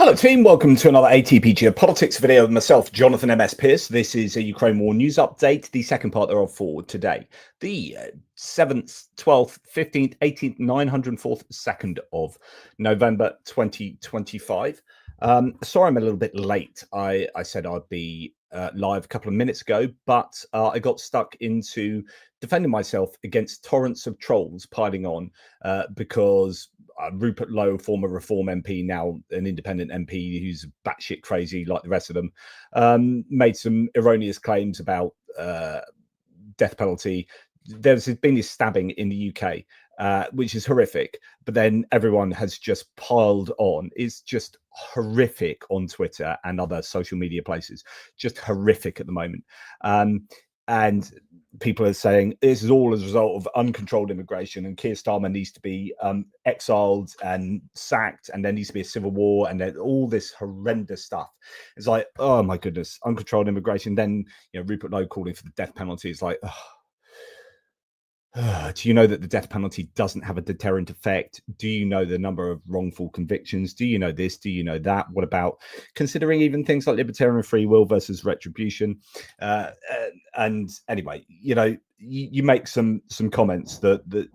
Hello team, welcome to another ATP Geopolitics video with myself, Jonathan MS Pearce. This is a Ukraine war news update, the second part thereof for today. The 7th, 12th, 15th, 18th, 904th, 2nd of November 2025. Sorry I'm a little bit late. I said I'd be live a couple of minutes ago, but I got stuck into defending myself against torrents of trolls piling on because Rupert Lowe, former Reform MP, now an independent MP who's batshit crazy like the rest of them, made some erroneous claims about death penalty. There's been this stabbing in the UK, which is horrific, but then everyone has just piled on. It's just horrific on Twitter and other social media places, just horrific at the moment. And people are saying this is all as a result of uncontrolled immigration, and Keir Starmer needs to be exiled and sacked, and there needs to be a civil war, and then all this horrendous stuff. It's like, oh my goodness, uncontrolled immigration. Then Rupert Lowe calling for the death penalty. It's like, do you know that the death penalty doesn't have a deterrent effect? Do you know the number of wrongful convictions? Do you know this? Do you know that? What about considering even things like libertarian free will versus retribution? And anyway, you make some comments that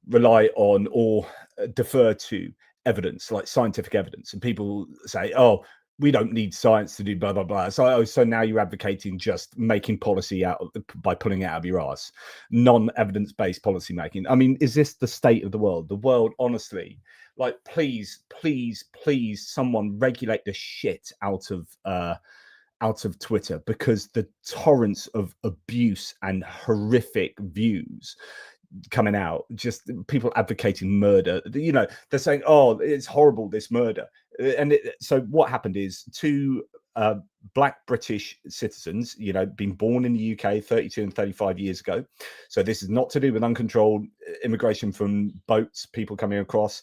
rely on or defer to evidence, like scientific evidence, and people say, oh, we don't need science to do blah blah blah. So now you're advocating just making policy by pulling it out of your ass, non-evidence-based policy making. I mean, is this the state of the world? The world, honestly, like, please, someone regulate the shit out of Twitter, because the torrents of abuse and horrific views coming out, just people advocating murder. They're saying, oh, it's horrible, this murder. And so what happened is two black British citizens, being born in the UK 32 and 35 years ago. So this is not to do with uncontrolled immigration from boats, people coming across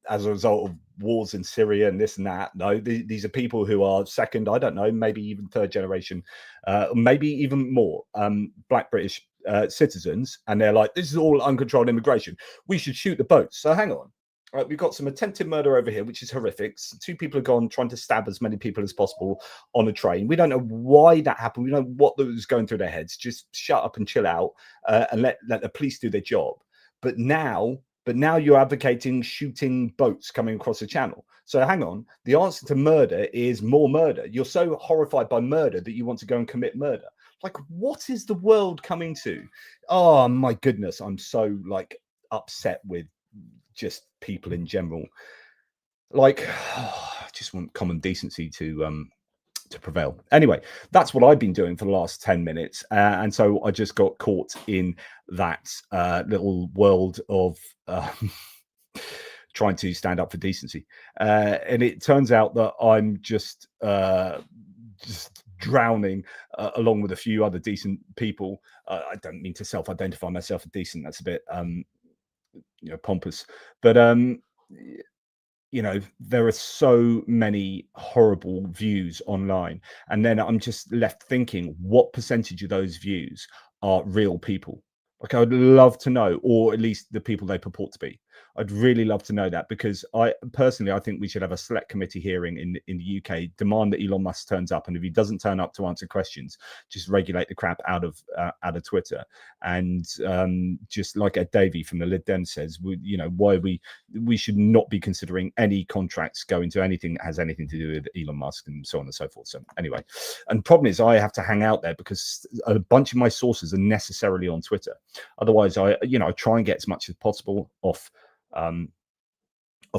as a result of wars in Syria and this and that. No, these are people who are second, I don't know, maybe even third generation, maybe even more, black British citizens. And they're like, this is all uncontrolled immigration, we should shoot the boats. So hang on. Right, we've got some attempted murder over here, which is horrific. Two people have gone trying to stab as many people as possible on a train. We don't know why that happened. We don't know what was going through their heads. Just shut up and chill out, and let the police do their job. But now you're advocating shooting boats coming across the channel. So hang on. The answer to murder is more murder. You're so horrified by murder that you want to go and commit murder. Like, what is the world coming to? Oh my goodness, I'm so upset with just people in general. Like, I just want common decency to prevail. Anyway, that's what I've been doing for the last 10 minutes, and so I just got caught in that little world of trying to stand up for decency, and it turns out that I'm just drowning along with a few other decent people. I don't mean to self-identify myself as decent. That's a bit pompous, but there are so many horrible views online, and then I'm just left thinking, what percentage of those views are real people? Like, I would love to know, or at least the people they purport to be. I'd really love to know that, because I think we should have a select committee hearing in the UK, demand that Elon Musk turns up, and if he doesn't turn up to answer questions, just regulate the crap out of Twitter. And just like Ed Davey from the Lib Dem says, why we should not be considering any contracts going to anything that has anything to do with Elon Musk, and so on and so forth. So anyway, and the problem is I have to hang out there because a bunch of my sources are necessarily on Twitter. Otherwise, I try and get as much as possible off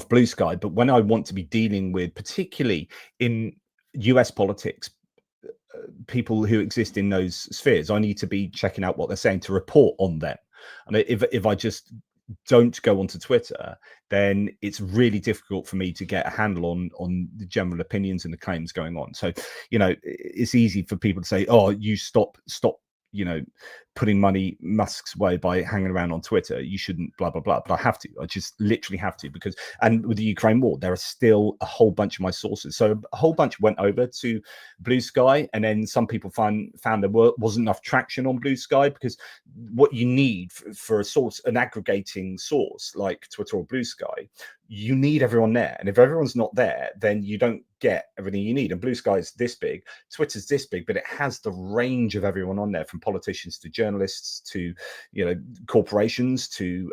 Blue Sky. But when I want to be dealing with, particularly in US politics, people who exist in those spheres, I need to be checking out what they're saying to report on them. And if I just don't go onto Twitter, then it's really difficult for me to get a handle on the general opinions and the claims going on. So it's easy for people to say, oh, you stop putting money Musk's way by hanging around on Twitter. You shouldn't, blah, blah, blah. But I have to. I just literally have to, because, and with the Ukraine war, there are still a whole bunch of my sources. So a whole bunch went over to Blue Sky, and then some people found there wasn't enough traction on Blue Sky, because what you need for a source, an aggregating source like Twitter or Blue Sky, you need everyone there. And if everyone's not there, then you don't get everything you need. And Blue Sky is this big, Twitter's this big, but it has the range of everyone on there, from politicians to journalists to, you know, corporations to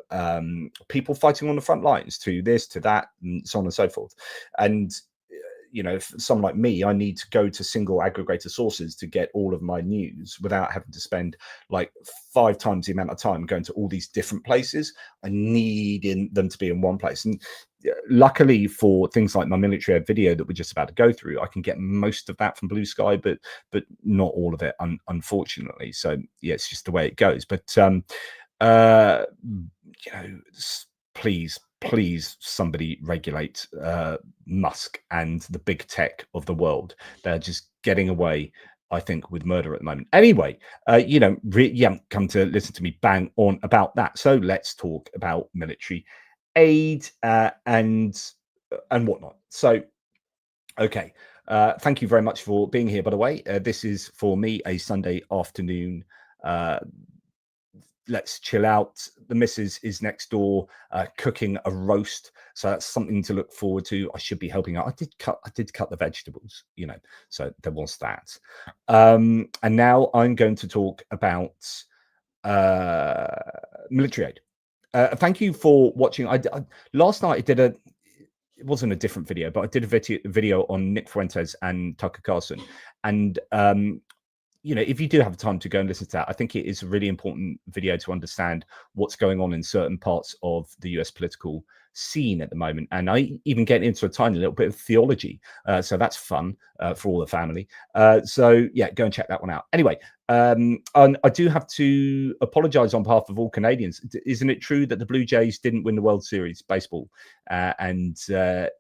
people fighting on the front lines, to this, to that, and so on and so forth. And you know, for someone like me, I need to go to single aggregator sources to get all of my news without having to spend like 5 times the amount of time going to all these different places. I need them to be in one place. And luckily for things like my military ed video that we're just about to go through, I can get most of that from Blue Sky, but not all of it, unfortunately. So yeah, it's just the way it goes. But you know, please somebody regulate Musk and the big tech of the world. They're just getting away, I think, with murder at the moment. Anyway, you know, you haven't come to listen to me bang on about that. So let's talk about military aid and whatnot. So, okay. Thank you very much for being here, by the way. This is, for me, a Sunday afternoon let's chill out. The missus is next door cooking a roast, so that's something to look forward to. I should be helping out. I did cut the vegetables, you know, so there was that. And now I'm going to talk about military aid. Thank you for watching. Last night I did it wasn't a different video, but I did a video on Nick Fuentes and Tucker Carlson, and you know, if you do have time to go and listen to that, I think it is a really important video to understand what's going on in certain parts of the US political scene at the moment. And I even get into a tiny little bit of theology. So that's fun for all the family. So yeah, go and check that one out. Anyway, and I do have to apologize on behalf of all Canadians. Isn't it true that the Blue Jays didn't win the World Series baseball? And,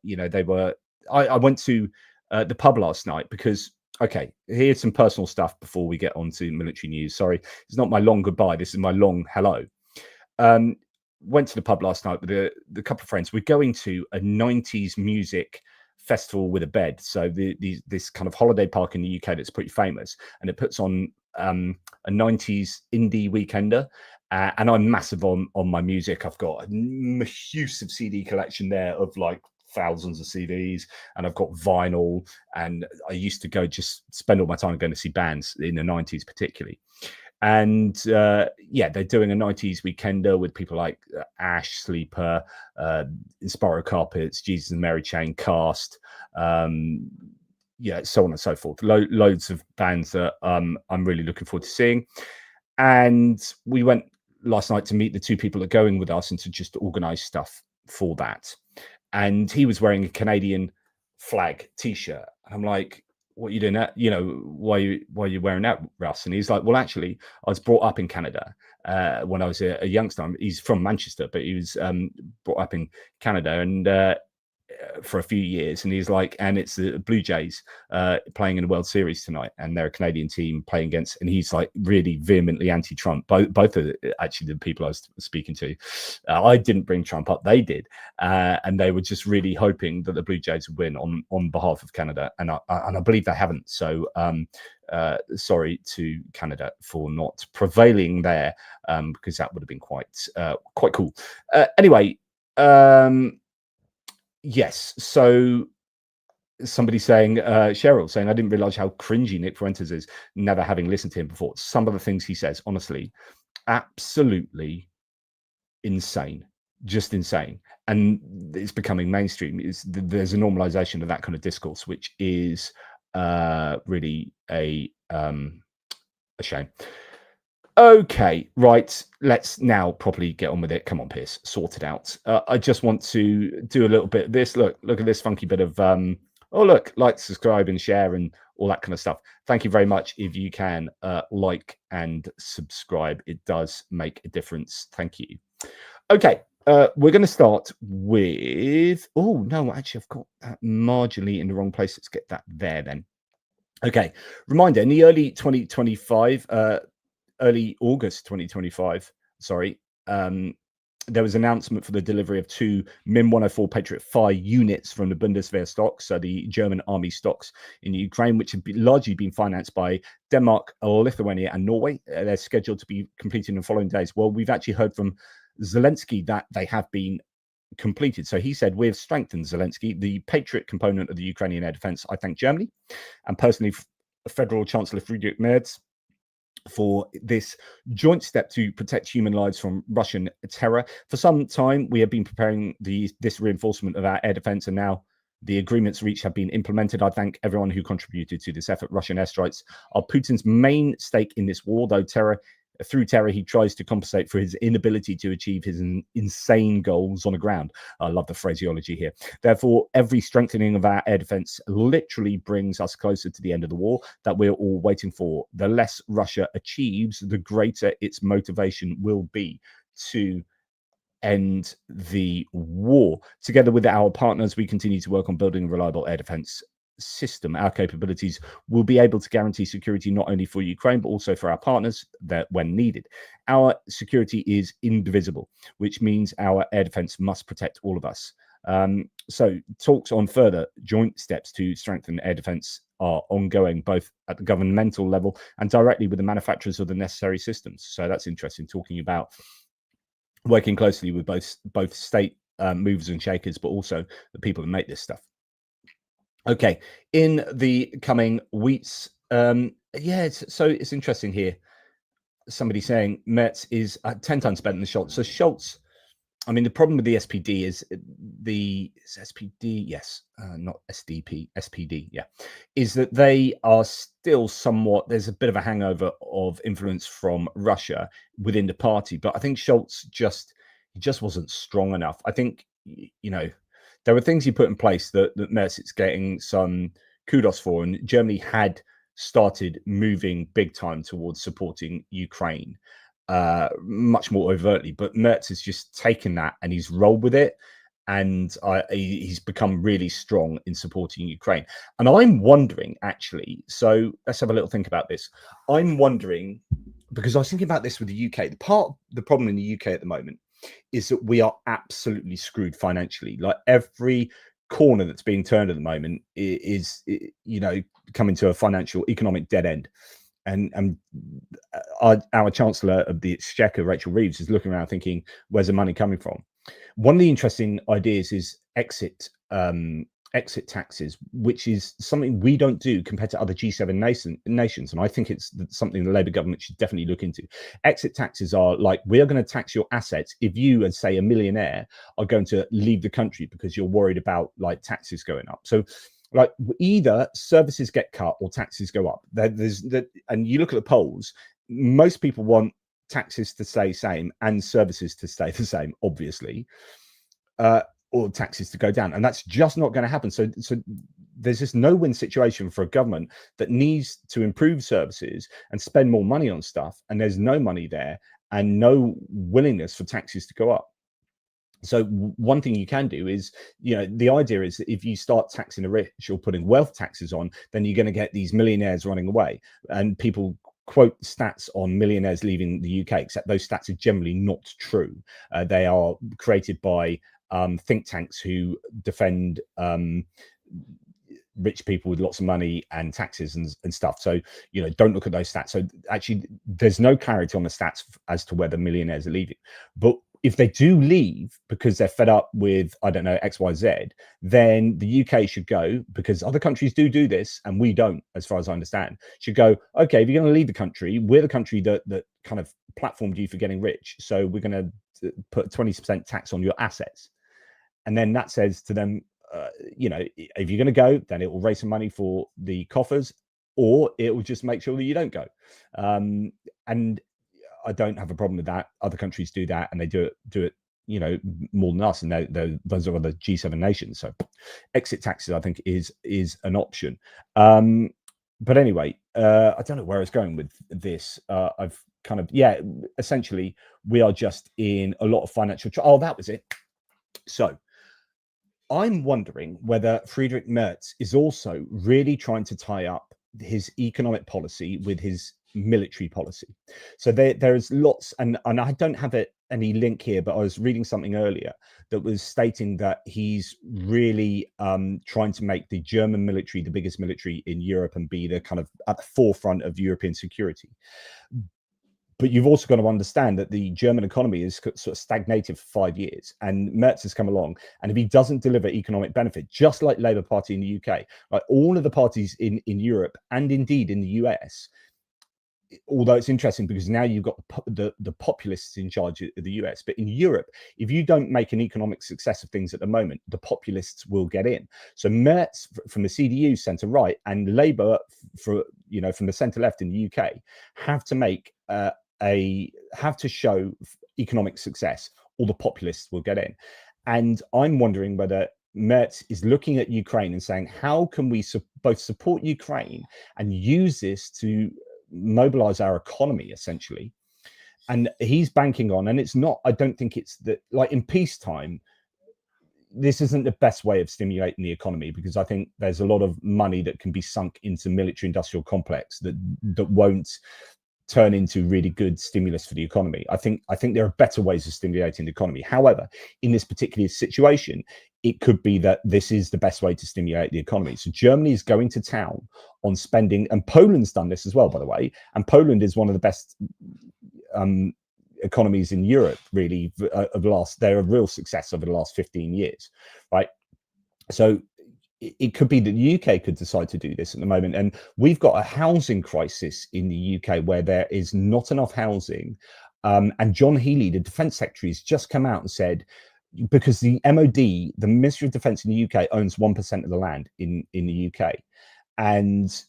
you know, they were, I went to the pub last night because, okay, here's some personal stuff before we get on to military news. Sorry, it's not my long goodbye. This is my long hello. Went to the pub last night with a couple of friends. We're going to a 90s music festival with a bed. So this kind of holiday park in the UK that's pretty famous, and it puts on a 90s indie weekender. And I'm massive on my music. I've got a massive CD collection there of like thousands of CDs, and I've got vinyl, and I used to go just spend all my time going to see bands in the 90s particularly. And yeah, they're doing a 90s weekender with people like Ash, Sleeper, Inspiro Carpets, Jesus and Mary Chain, Cast, yeah, so on and so forth. Loads of bands that I'm really looking forward to seeing. And we went last night to meet the 2 people that are going with us and to just organize stuff for that. And he was wearing a Canadian flag T-shirt. And I'm like, what are you doing that? You know, why are you wearing that, Russ? And he's like, well, actually, I was brought up in Canada when I was a youngster. He's from Manchester, but he was brought up in Canada and for a few years. And he's like, and it's the Blue Jays playing in the World Series tonight, and they're a Canadian team playing against, and he's like really vehemently anti-Trump. Both are actually the people I was speaking to. I didn't bring Trump up, they did, and they were just really hoping that the Blue Jays would win on behalf of Canada, and I believe they haven't. So sorry to Canada for not prevailing there, because that would have been quite cool. Anyway. Yes, so somebody saying, Cheryl saying, I didn't realize how cringy Nick Fuentes is, never having listened to him before. Some of the things he says, honestly, absolutely insane, just insane. And it's becoming mainstream. There's a normalization of that kind of discourse, which is really a shame. Okay, right. Let's now properly get on with it. Come on, Pierce, sort it out. I just want to do a little bit of this. Look at this funky bit of oh, look, like, subscribe, and share, and all that kind of stuff. Thank you very much. If you can like and subscribe, it does make a difference. Thank you. Okay, we're going to start with. Oh no, actually, I've got that marginally in the wrong place. Let's get that there then. Okay, reminder: in the early 2025. early August 2025, there was an announcement for the delivery of 2 MIM-104 Patriot fire units from the Bundeswehr stocks, so the German army stocks in Ukraine, which have largely been financed by Denmark, Lithuania, and Norway. They're scheduled to be completed in the following days. Well, we've actually heard from Zelensky that they have been completed. So he said, "We've strengthened, Zelensky, the Patriot component of the Ukrainian air defense. I thank Germany and personally Federal Chancellor Friedrich Merz for this joint step to protect human lives from Russian terror. For some time, we have been preparing this reinforcement of our air defense, and now the agreements reached have been implemented. I thank everyone who contributed to this effort. Russian airstrikes are Putin's main stake in this war, though through terror, he tries to compensate for his inability to achieve his insane goals on the ground." I love the phraseology here. "Therefore, every strengthening of our air defense literally brings us closer to the end of the war that we're all waiting for. The less Russia achieves, the greater its motivation will be to end the war. Together with our partners, we continue to work on building a reliable air defense system. Our capabilities will be able to guarantee security not only for Ukraine, but also for our partners that when needed. Our security is indivisible, which means our air defense must protect all of us." So talks on further joint steps to strengthen air defense are ongoing, both at the governmental level and directly with the manufacturers of the necessary systems. So that's interesting, talking about working closely with both state movers and shakers, but also the people that make this stuff. Okay, in the coming weeks, it's interesting here. Somebody saying Merz is 10 times better than Scholz. So Scholz, I mean, the problem with the SPD is SPD, yes, not SDP, SPD, yeah, is that they are still somewhat, there's a bit of a hangover of influence from Russia within the party. But I think Scholz just wasn't strong enough. I think, there were things he put in place that Merz is getting some kudos for, and Germany had started moving big time towards supporting Ukraine much more overtly. But Merz has just taken that and he's rolled with it, and he's become really strong in supporting Ukraine. And I'm wondering, actually, so let's have a little think about this. I'm wondering, because I was thinking about this with the UK. The problem in the UK at the moment is that we are absolutely screwed financially. Like every corner that's being turned at the moment is coming to a financial economic dead end. And our Chancellor of the Exchequer, Rachel Reeves, is looking around thinking, where's the money coming from? One of the interesting ideas is exit taxes, which is something we don't do compared to other G7 nations. And I think it's something the Labour government should definitely look into. Exit taxes are like, we are going to tax your assets if you, as say a millionaire, are going to leave the country because you're worried about like taxes going up. So like either services get cut or taxes go up. And you look at the polls, most people want taxes to stay same and services to stay the same, obviously. Or taxes to go down, and that's just not going to happen. So there's this no-win situation for a government that needs to improve services and spend more money on stuff, and there's no money there and no willingness for taxes to go up. So one thing you can do is, the idea is that if you start taxing the rich or putting wealth taxes on, then you're going to get these millionaires running away. And people quote stats on millionaires leaving the UK, except those stats are generally not true. They are created by think tanks who defend rich people with lots of money and taxes and stuff. So, don't look at those stats. So actually, there's no clarity on the stats as to whether millionaires are leaving. But if they do leave because they're fed up with, I don't know, X, Y, Z, then the UK should go, because other countries do this and we don't, as far as I understand, should go, okay, if you're going to leave the country, we're the country that kind of platformed you for getting rich. So we're going to put 20% tax on your assets. And then that says to them, if you're going to go, then it will raise some money for the coffers, or it will just make sure that you don't go. And I don't have a problem with that. Other countries do that, and they do it, more than us. And those are other G7 nations. So exit taxes, I think, is an option. But anyway, I don't know where I was going with this. I've kind of, essentially, we are just in a lot of financial. Oh, that was it. So I'm wondering whether Friedrich Merz is also really trying to tie up his economic policy with his military policy. So there's lots, and I don't have any link here, but I was reading something earlier that was stating that he's really trying to make the German military the biggest military in Europe and be the kind of at the forefront of European security. But you've also got to understand that the German economy is sort of stagnated for 5 years, and Merz has come along, and if he doesn't deliver economic benefit, just like Labour Party in the UK, like all of the parties in Europe and indeed in the US, although it's interesting because now you've got the populists in charge of the US, but in Europe, if you don't make an economic success of things at the moment, the populists will get in. So Merz from the CDU centre right and Labour from the centre left in the UK have to make have to show economic success, or the populists will get in. And I'm wondering whether Merz is looking at Ukraine and saying, how can we both support Ukraine and use this to mobilize our economy, essentially? And he's banking on, and it's not, I don't think it's that, like in peacetime, this isn't the best way of stimulating the economy, because I think there's a lot of money that can be sunk into military industrial complex that won't turn into really good stimulus for the economy. I think there are better ways of stimulating the economy. However, in this particular situation, it could be that this is the best way to stimulate the economy. So Germany is going to town on spending, and Poland's done this as well, by the way. And Poland is one of the best economies in Europe, really, they're a real success over the last 15 years, right? So it could be that the UK could decide to do this at the moment. And we've got a housing crisis in the UK where there is not enough housing. And John Healey, the Defence Secretary, has just come out and said, because the MOD, the Ministry of Defence in the UK, owns 1% of the land in the UK. And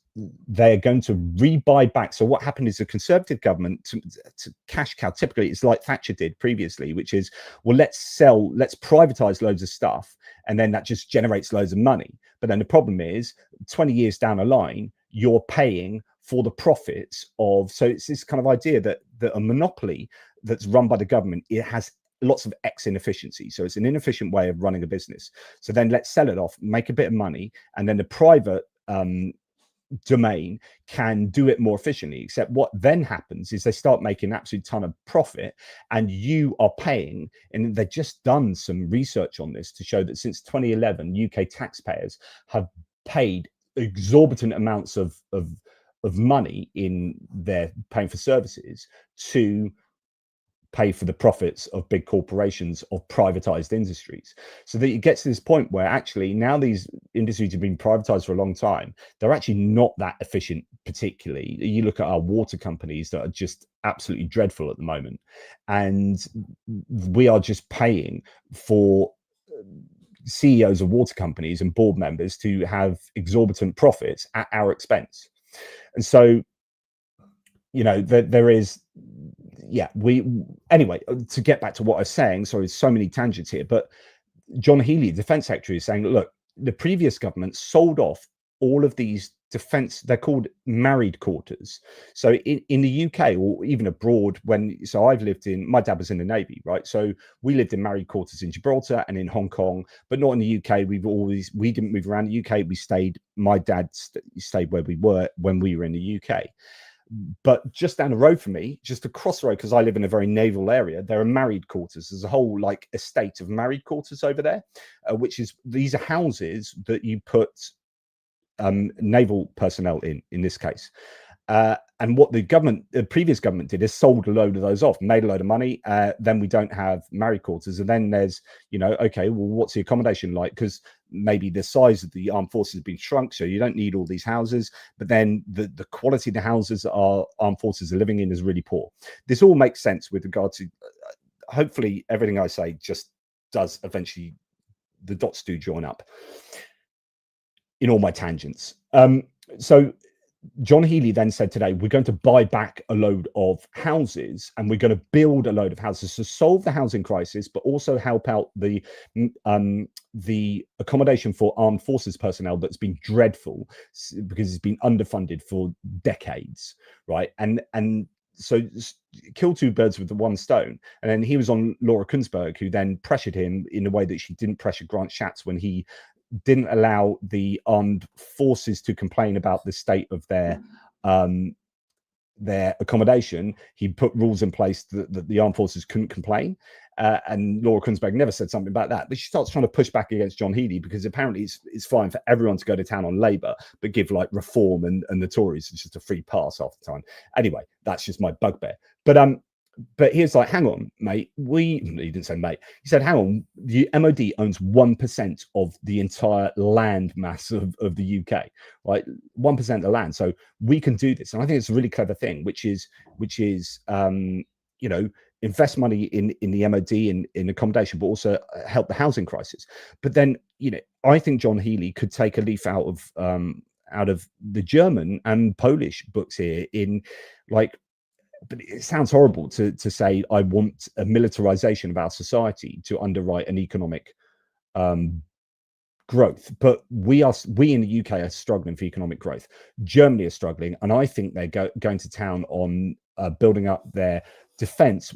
they're going to rebuy back. So what happened is the Conservative government, to cash cow, typically it's like Thatcher did previously, which is, well, let's privatise loads of stuff, and then that just generates loads of money. But then the problem is 20 years down the line, you're paying for the profits of, so it's this kind of idea that a monopoly that's run by the government, it has lots of inefficiency. So it's an inefficient way of running a business. So then let's sell it off, make a bit of money, and then the private domain can do it more efficiently. Except what then happens is they start making an absolute ton of profit, and you are paying. And they've just done some research on this to show that since 2011, UK taxpayers have paid exorbitant amounts of money in their paying for services to pay for the profits of big corporations, of privatized industries. So that it gets to this point where actually now these industries have been privatized for a long time. They're actually not that efficient, particularly. You look at our water companies that are just absolutely dreadful at the moment. And we are just paying for CEOs of water companies and board members to have exorbitant profits at our expense. And so, there is, anyway, to get back to what I was saying, sorry, so many tangents here, but John Healey, the Defence Secretary, is saying, look, the previous government sold off all of these defence, they're called married quarters. So in the UK or even abroad, so I've lived my dad was in the Navy, right? So we lived in married quarters in Gibraltar and in Hong Kong, but not in the UK. We didn't move around the UK. My dad stayed where we were when we were in the UK. But just down the road from me, just across the road, because I live in a very naval area, there are married quarters. There's a whole estate of married quarters over there, these are houses that you put naval personnel in this case. And what the previous government did is sold a load of those off, made a load of money. Then we don't have married quarters. And then there's, okay, well, what's the accommodation like? Because maybe the size of the armed forces has been shrunk, so you don't need all these houses. But then the quality of the houses that our armed forces are living in is really poor. This all makes sense with regard to, hopefully everything I say just does eventually, the dots do join up in all my tangents. So John Healey then said today, we're going to buy back a load of houses and we're going to build a load of houses to solve the housing crisis, but also help out the accommodation for armed forces personnel that's been dreadful because it's been underfunded for decades, right? And so kill two birds with the one stone. And then he was on Laura Kuenssberg, who then pressured him in a way that she didn't pressure Grant Shapps when he didn't allow the armed forces to complain about the state of their their accommodation, he put rules in place that the armed forces couldn't complain. And Laura Kunsberg never said something about that, but she starts trying to push back against John Healey because apparently it's fine for everyone to go to town on Labour, but give like Reform and the Tories just a free pass half the time. Anyway, that's just my bugbear. But here's like, hang on, mate. He didn't say mate. He said, hang on, the MOD owns 1% of the entire land mass of the UK, right? 1% of the land. So we can do this. And I think it's a really clever thing, which is invest money in the MOD in accommodation, but also help the housing crisis. But then, I think John Healey could take a leaf out of the German and Polish books here but it sounds horrible to say I want a militarization of our society to underwrite an economic growth. But we in the UK are struggling for economic growth. Germany is struggling, and I think they're going to town on building up their defense,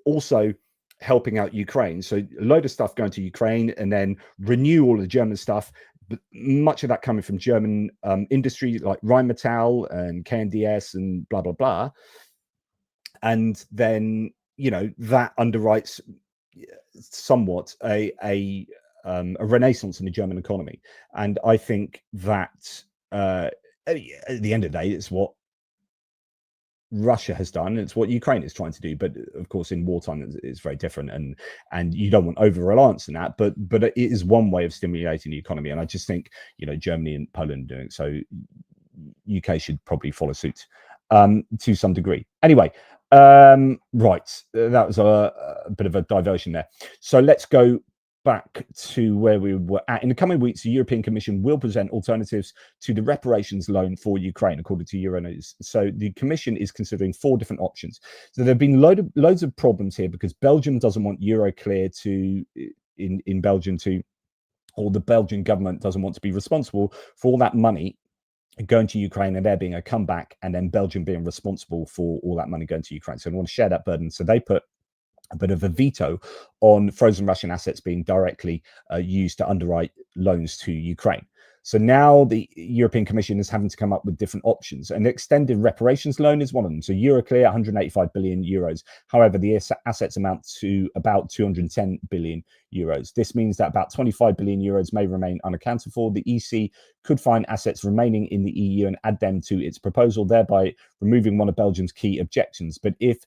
also helping out Ukraine. So a load of stuff going to Ukraine, and then renew all the German stuff. But much of that coming from German industry like Rheinmetall and KNDS and blah blah blah. And then that underwrites somewhat a renaissance in the German economy. And I think that at the end of the day, it's what Russia has done. It's what Ukraine is trying to do. But of course, in wartime, it's very different, and you don't want over reliance on that. But it is one way of stimulating the economy. And I just think Germany and Poland are doing it, so UK should probably follow suit to some degree. Anyway. Right, that was a bit of a diversion there. So let's go back to where we were at. In the coming weeks, the European Commission will present alternatives to the reparations loan for Ukraine, according to Euronews. So the Commission is considering 4 different options. So there have been loads of problems here because Belgium doesn't want Euroclear in Belgium or the Belgian government doesn't want to be responsible for all that money going to Ukraine and there being a comeback, and then Belgium being responsible for all that money going to Ukraine. So they want to share that burden. So they put a bit of a veto on frozen Russian assets being directly used to underwrite loans to Ukraine. So now the European Commission is having to come up with different options. An extended reparations loan is one of them. So Euroclear, 185 billion euros. However, the assets amount to about 210 billion euros. This means that about 25 billion euros may remain unaccounted for. The EC could find assets remaining in the EU and add them to its proposal, thereby removing one of Belgium's key objections. But if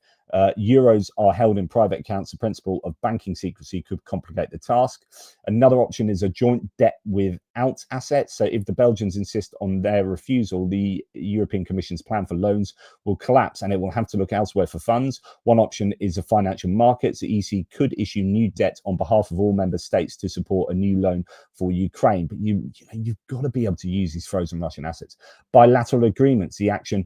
euros are held in private accounts, the principle of banking secrecy could complicate the task. Another option is a joint debt without assets. So if the Belgians insist on their refusal, the European Commission's plan for loans will collapse and it will have to look elsewhere for funds. One option is the financial markets. The EC could issue new debt on behalf of all member states to support a new loan for Ukraine. But you've got to be able to use these frozen Russian assets. Bilateral agreements, the action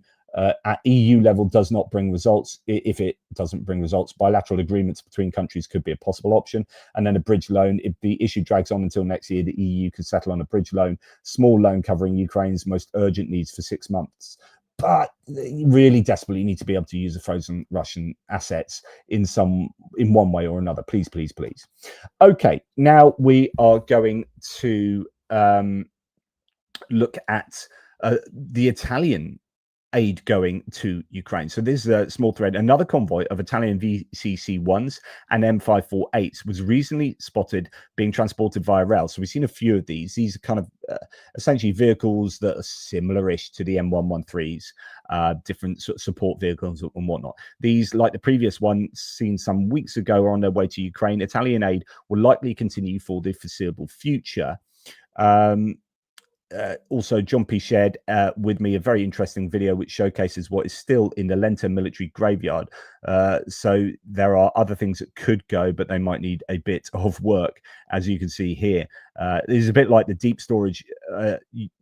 at EU level does not bring results. If it doesn't bring results, bilateral agreements between countries could be a possible option. And then a bridge loan. If the issue drags on until next year, the EU could settle on a bridge loan, small loan covering Ukraine's most urgent needs for 6 months. But you really desperately need to be able to use the frozen Russian assets in one way or another. Please, please, please. Okay, now we are going to look at the Italian aid going to Ukraine. So this is a small thread. Another convoy of Italian VCC-1s and M548s was recently spotted being transported via rail. So we've seen a few of these. These are kind of essentially vehicles that are similar-ish to the M113s, different sort of support vehicles and whatnot. These, like the previous one seen some weeks ago, are on their way to Ukraine. Italian aid will likely continue for the foreseeable future. Also, John P. shared with me a very interesting video which showcases what is still in the Lenta military graveyard. So there are other things that could go, but they might need a bit of work, as you can see here. This is a bit like the deep storage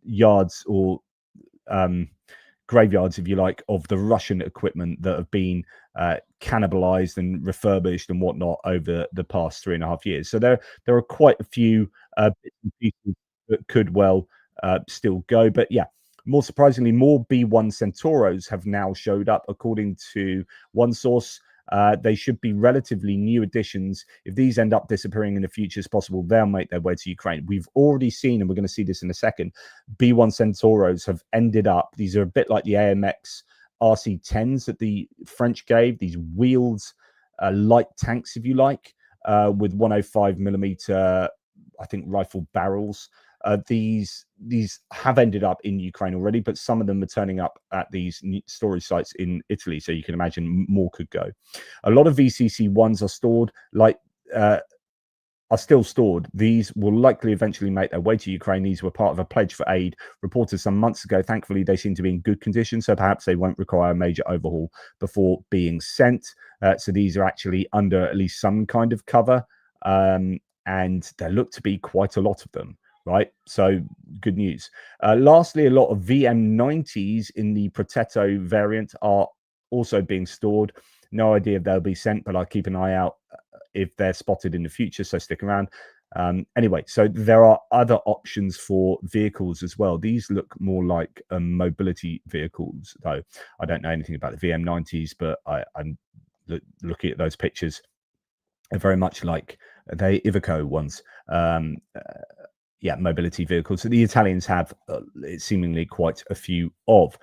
yards or graveyards, if you like, of the Russian equipment that have been cannibalized and refurbished and whatnot over the past 3.5 years. So there are quite a few bits and pieces that could well still go. But yeah, more surprisingly, more B1 Centauros have now showed up. According to one source, they should be relatively new additions. If these end up disappearing in the future as possible, they'll make their way to Ukraine. We've already seen, and we're going to see this in a second, B1 Centauros have ended up, these are a bit like the AMX RC-10s that the French gave, these wheeled light tanks, if you like, with 105mm, I think, rifle barrels. These have ended up in Ukraine already, but some of them are turning up at these storage sites in Italy. So you can imagine more could go. A lot of VCC-1s are stored, are still stored. These will likely eventually make their way to Ukraine. These were part of a pledge for aid reported some months ago. Thankfully, they seem to be in good condition, so perhaps they won't require a major overhaul before being sent. So these are actually under at least some kind of cover, and there look to be quite a lot of them. Right, so good news. Lastly, a lot of VM90s in the Protetto variant are also being stored. No idea if they'll be sent, but I'll keep an eye out if they're spotted in the future, so stick around. Anyway, so there are other options for vehicles as well. These look more like mobility vehicles, though I don't know anything about the VM90s, but I'm looking at those pictures. They're very much like the Iveco ones. Yeah, mobility vehicles. So the Italians have seemingly quite a few of.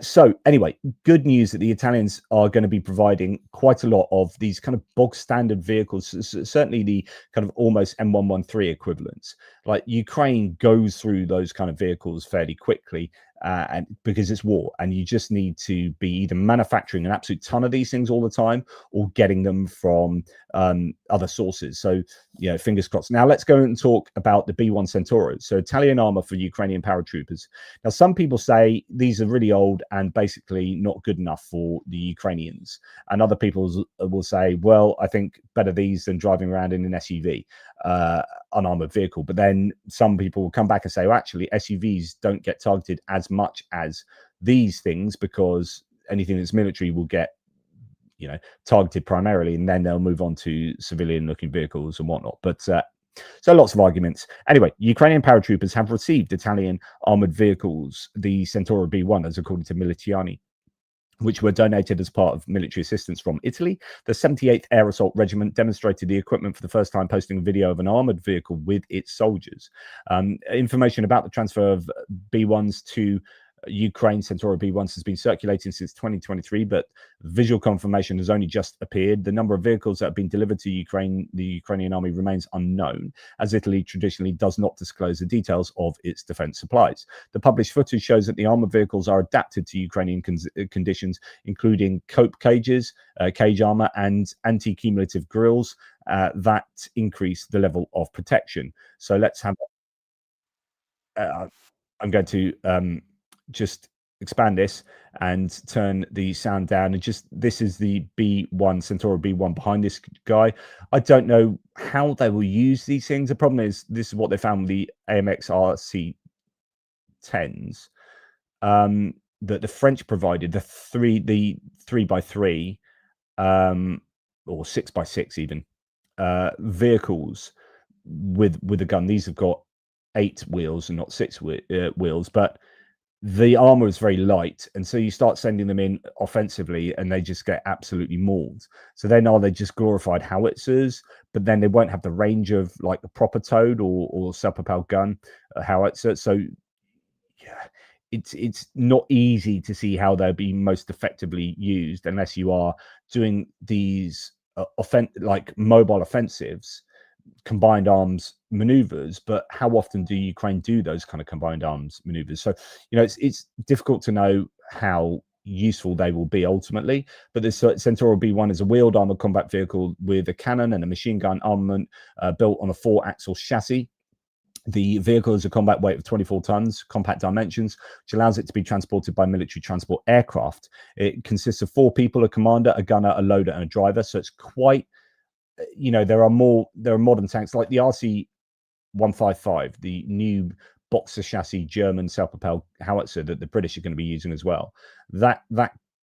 So anyway, good news that the Italians are going to be providing quite a lot of these kind of bog standard vehicles, certainly the kind of almost M113 equivalents. Like Ukraine goes through those kind of vehicles fairly quickly, and because it's war, and you just need to be either manufacturing an absolute ton of these things all the time or getting them from other sources. So, you know, fingers crossed. Now let's go and talk about the B1 Centauro. So Italian armor for Ukrainian paratroopers. Now, some people say these are really old and basically not good enough for the Ukrainians. And other people will say, well, I think better these than driving around in an SUV, unarmored vehicle. But then some people will come back and say, well, actually, SUVs don't get targeted as much as these things because anything that's military will get, you know, targeted primarily, and then they'll move on to civilian looking vehicles and whatnot. But so lots of arguments. Anyway, Ukrainian paratroopers have received Italian armored vehicles, the Centauro B1, according to Militiani, which were donated as part of military assistance from Italy. The 78th Air Assault Regiment demonstrated the equipment for the first time, posting a video of an armored vehicle with its soldiers. Information about the transfer of B1s to Ukraine, Centauro B1s, has been circulating since 2023, but visual confirmation has only just appeared. The number of vehicles that have been delivered to Ukraine, the Ukrainian army, remains unknown, as Italy traditionally does not disclose the details of its defense supplies. The published footage shows that the armored vehicles are adapted to Ukrainian conditions, including cope cages, cage armor, and anti-cumulative grills that increase the level of protection. So let's have. I'm going to just expand this and turn the sound down, and just, this is the B1 Centauro B1 behind this guy. I don't know how they will use these things. The problem is, this is what they found with the AMX RC-10s that the French provided, the 3x3 or 6x6 even vehicles with a gun. These have got 8 wheels and not 6 wheels, but the armor is very light, and so you start sending them in offensively and they just get absolutely mauled. So then, are they just glorified howitzers, but then they won't have the range of like the proper towed or self-propelled gun howitzer? So yeah, it's not easy to see how they'll be most effectively used unless you are doing these like mobile offensives, combined arms maneuvers. But how often do Ukraine do those kind of combined arms maneuvers? So, you know, it's difficult to know how useful they will be ultimately. But this Centauro B1 is a wheeled armored combat vehicle with a cannon and a machine gun armament built on a 4-axle chassis. The vehicle has a combat weight of 24 tons, compact dimensions, which allows it to be transported by military transport aircraft. It consists of 4 people, a commander, a gunner, a loader, and a driver. So it's quite, you know, there are modern tanks like the RC-155, the new boxer chassis German self-propelled howitzer that the British are going to be using as well. That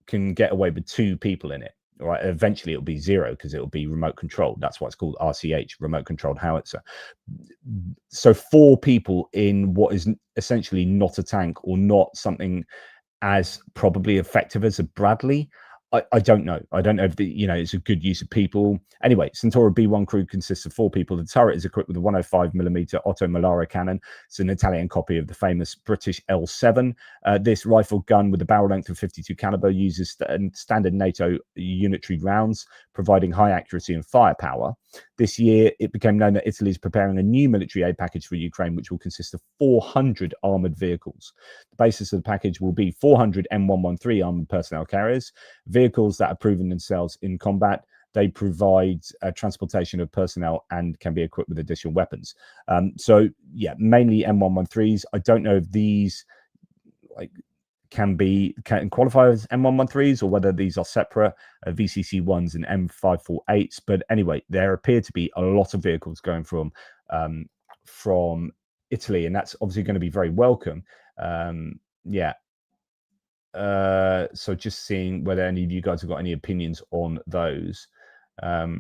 can get away with 2 people in it. Right, eventually it'll be 0 because it'll be remote controlled. That's why it's called RCH, remote controlled howitzer. So 4 people in what is essentially not a tank, or not something as probably effective as a Bradley. I don't know. I don't know if it's a good use of people. Anyway, Centauro B1 crew consists of 4 people. The turret is equipped with a 105mm Otto Molara cannon. It's an Italian copy of the famous British L7. This rifle gun with a barrel length of 52 caliber uses standard NATO unitary rounds, providing high accuracy and firepower. This year, it became known that Italy is preparing a new military aid package for Ukraine, which will consist of 400 armored vehicles. The basis of the package will be 400 M113 armored personnel carriers, vehicles that have proven themselves in combat. They provide transportation of personnel and can be equipped with additional weapons. So yeah, mainly M113s. I don't know if these can qualify as M113s or whether these are separate VCC1s and M548s. But anyway, there appear to be a lot of vehicles going from Italy, and that's obviously going to be very welcome. So just seeing whether any of you guys have got any opinions on those. So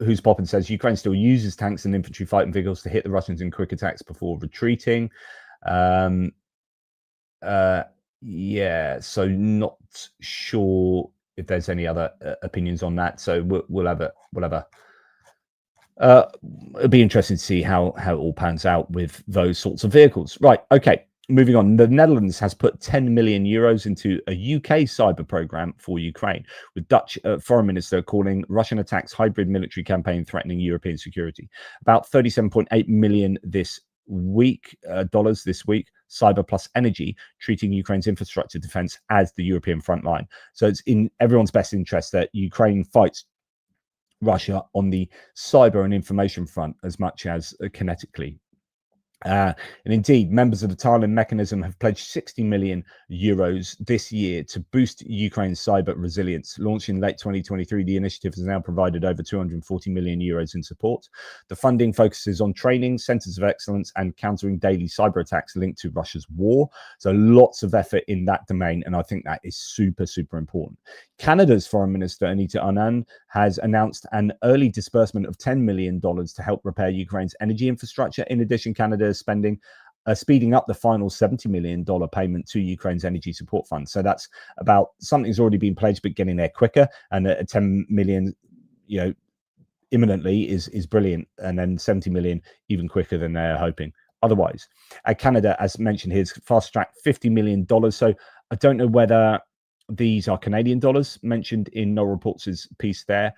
Who's Poppin' says Ukraine still uses tanks and infantry fighting vehicles to hit the Russians in quick attacks before retreating. So not sure if there's any other opinions on that. So we'll have it'll be interesting to see how it all pans out with those sorts of vehicles. Right. Okay. Moving on, the Netherlands has put 10 million euros into a UK cyber program for Ukraine, with Dutch foreign minister calling Russian attacks hybrid military campaign threatening European security. About 37.8 million this week, dollars this week, Cyber plus Energy, treating Ukraine's infrastructure defense as the European front line. So it's in everyone's best interest that Ukraine fights Russia on the cyber and information front as much as kinetically. And indeed, members of the Tallinn Mechanism have pledged 60 million euros this year to boost Ukraine's cyber resilience. Launched in late 2023, the initiative has now provided over 240 million euros in support. The funding focuses on training, centers of excellence, and countering daily cyber attacks linked to Russia's war. So lots of effort in that domain, and I think that is super, super important. Canada's Foreign Minister, Anita Anand, has announced an early disbursement of $10 million to help repair Ukraine's energy infrastructure. In addition, Canada is speeding up the final $70 million payment to Ukraine's energy support fund. So that's about something's already been pledged, but getting there quicker. And a 10 million, imminently is brilliant. And then 70 million even quicker than they're hoping. Otherwise, Canada, as mentioned here, is fast-tracked $50 million. So I don't know whether these are Canadian dollars mentioned in Noel Reports' piece there.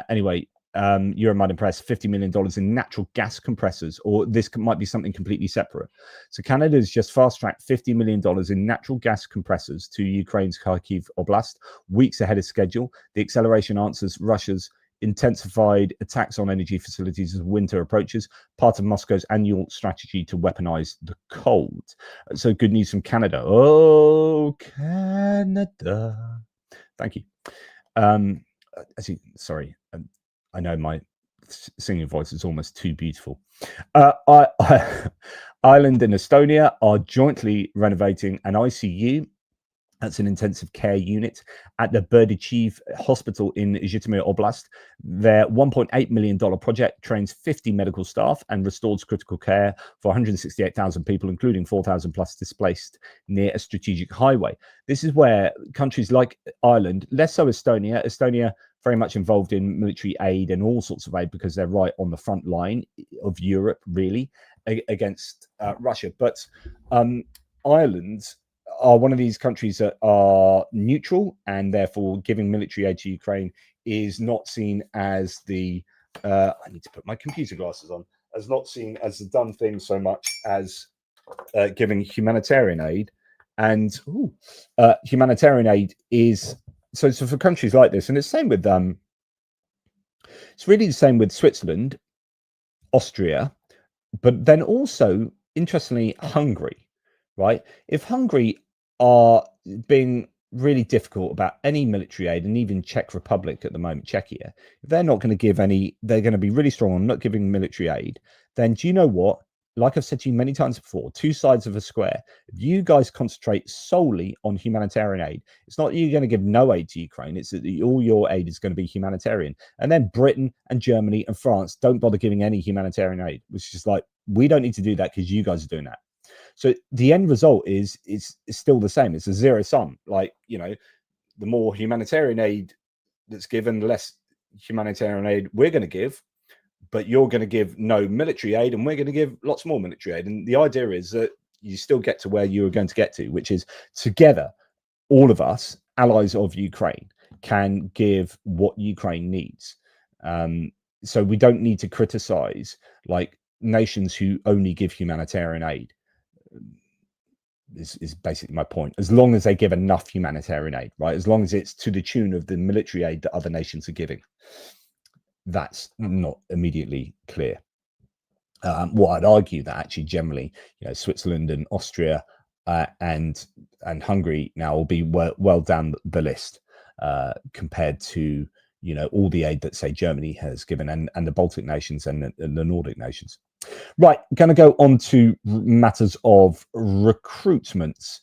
Anyway, Euromud Press, $50 million in natural gas compressors, or this might be something completely separate. So Canada has just fast-tracked $50 million in natural gas compressors to Ukraine's Kharkiv Oblast, weeks ahead of schedule. The acceleration answers Russia's intensified attacks on energy facilities as winter approaches, part of Moscow's annual strategy to weaponize the cold. So good news from Canada. Oh, Canada. Thank you. Sorry, I know my singing voice is almost too beautiful. Ireland and Estonia are jointly renovating an ICU. That's an intensive care unit at the Berdichev Hospital in Zhytomyr Oblast. Their $1.8 million project trains 50 medical staff and restores critical care for 168,000 people, including 4,000 plus displaced near a strategic highway. This is where countries like Ireland, less so Estonia very much involved in military aid and all sorts of aid because they're right on the front line of Europe, really, against Russia. But Ireland are one of these countries that are neutral, and therefore giving military aid to Ukraine is not seen as the I need to put my computer glasses on, as not seen as the done thing so much as giving humanitarian aid. And humanitarian aid is so for countries like this, and it's same with it's really the same with Switzerland, Austria, but then also interestingly Hungary. Right? If Hungary are being really difficult about any military aid, and even Czech Republic at the moment, Czechia, if they're not going to give any, they're going to be really strong on not giving military aid, then do you know what? Like I've said to you many times before, two sides of a square. If you guys concentrate solely on humanitarian aid, it's not you're going to give no aid to Ukraine, it's that all your aid is going to be humanitarian. And then Britain and Germany and France don't bother giving any humanitarian aid, which is like, we don't need to do that because you guys are doing that. So the end result is still the same. It's a zero sum. Like, you know, the more humanitarian aid that's given, the less humanitarian aid we're going to give, but you're going to give no military aid and we're going to give lots more military aid. And the idea is that you still get to where you were going to get to, which is together, all of us, allies of Ukraine, can give what Ukraine needs. So we don't need to criticize like nations who only give humanitarian aid. Is basically my point. As long as they give enough humanitarian aid, right? As long as it's to the tune of the military aid that other nations are giving. That's not immediately clear. Well, I'd argue that actually generally, you know, Switzerland and Austria and Hungary now will be well down the list compared to, you know, all the aid that say Germany has given and the Baltic nations and the Nordic nations. Right, going to go on to matters of recruitments.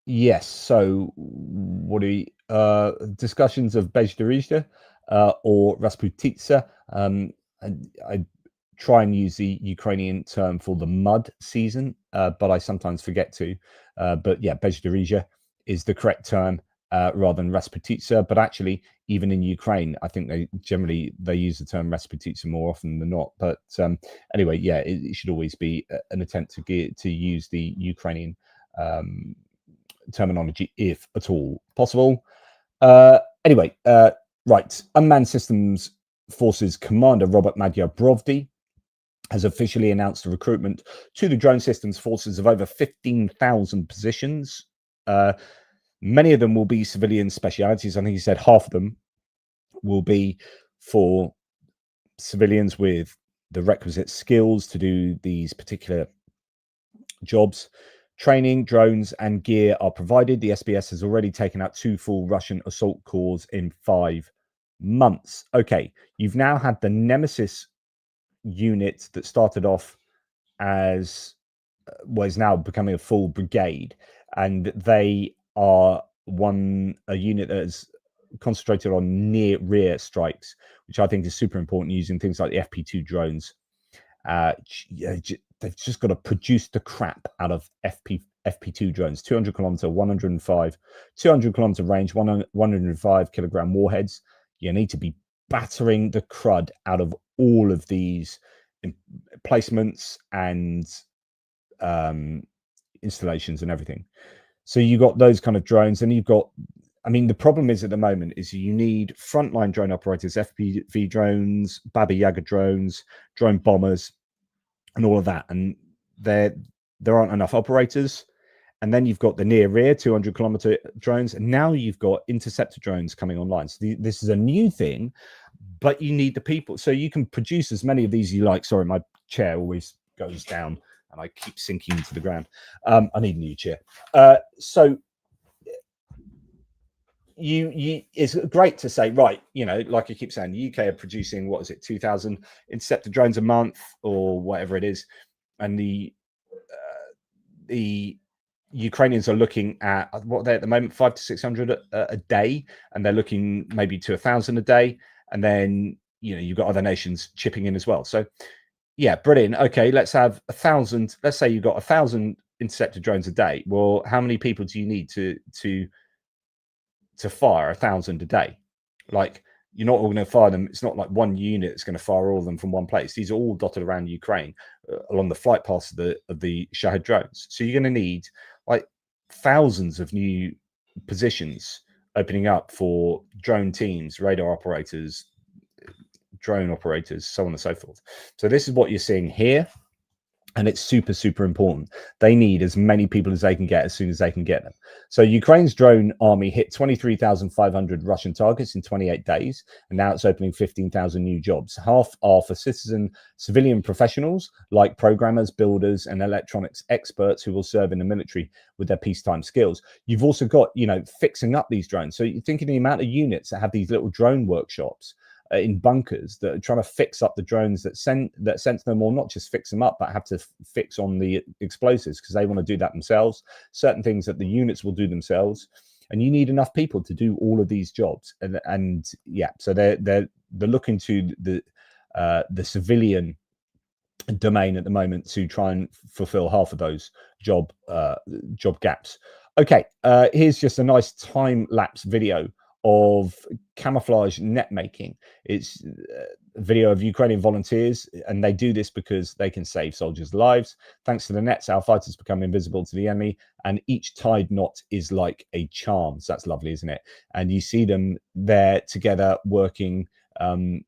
Yes, so what do we discussions of Bezdarija or Rasputitsa. I try and use the Ukrainian term for the mud season, but I sometimes forget to. But yeah, Bezdarija is the correct term rather than Rasputitsa. But actually, even in Ukraine, I think they generally use the term Rasputitsa more often than not. But anyway, yeah, it should always be an attempt to use the Ukrainian terminology if at all possible. Anyway, right, Unmanned Systems Forces Commander Robert Magyar-Brovdi has officially announced the recruitment to the drone systems forces of over 15,000 positions. Many of them will be civilian specialities. I think he said half of them will be for civilians with the requisite skills to do these particular jobs. Training, drones, and gear are provided. The SBS has already taken out 2 full Russian assault corps in 5 months. Okay, you've now had the Nemesis unit that started off as was now becoming a full brigade, and they are a unit that is concentrated on near rear strikes, which I think is super important using things like the FP2 drones. They've just got to produce the crap out of FP2 drones. 200 kilometer, 200 kilometer range, 105 kilogram warheads. You need to be battering the crud out of all of these placements and installations and everything. So you got those kind of drones, and you've got, I mean, the problem is at the moment is you need frontline drone operators, FPV drones, Baba Yaga drones, drone bombers, and all of that. And there aren't enough operators. And then you've got the near rear 200 kilometer drones, and now you've got interceptor drones coming online. So this is a new thing, but you need the people. So you can produce as many of these as you like. Sorry, my chair always goes down and I keep sinking into the ground. I need a new chair. So it's great to say, right, you know, like I keep saying, the UK are producing, what is it, 2,000 interceptor drones a month or whatever it is, and the Ukrainians are looking at what they're at the moment, 500 to 600 a day, and they're looking maybe to 1,000 a day, and then, you know, you've got other nations chipping in as well. So yeah, brilliant. Okay, let's have 1,000. Let's say you've got 1,000 interceptor drones a day. Well, how many people do you need to fire 1,000 a day? Like, you're not all going to fire them. It's not like one unit that's going to fire all of them from one place. These are all dotted around Ukraine along the flight paths of the Shahed drones. So you're going to need like thousands of new positions opening up for drone teams, radar operators, drone operators, so on and so forth. So this is what you're seeing here. And it's super, super important. They need as many people as they can get as soon as they can get them. So Ukraine's drone army hit 23,500 Russian targets in 28 days. And now it's opening 15,000 new jobs. Half are for civilian professionals like programmers, builders, and electronics experts who will serve in the military with their peacetime skills. You've also got, you know, fixing up these drones. So you're thinking the amount of units that have these little drone workshops in bunkers that are trying to fix up the drones that sent them, or not just fix them up, but have to fix on the explosives because they want to do that themselves. Certain things that the units will do themselves, and you need enough people to do all of these jobs. And yeah, so they're looking to the civilian domain at the moment to try and fulfill half of those job gaps. Okay, here's just a nice time-lapse video of camouflage net making. It's a video of Ukrainian volunteers, and they do this because they can save soldiers' lives. Thanks to the nets, our fighters become invisible to the enemy, and each tied knot is like a charm. So that's lovely, isn't it? And you see them there together working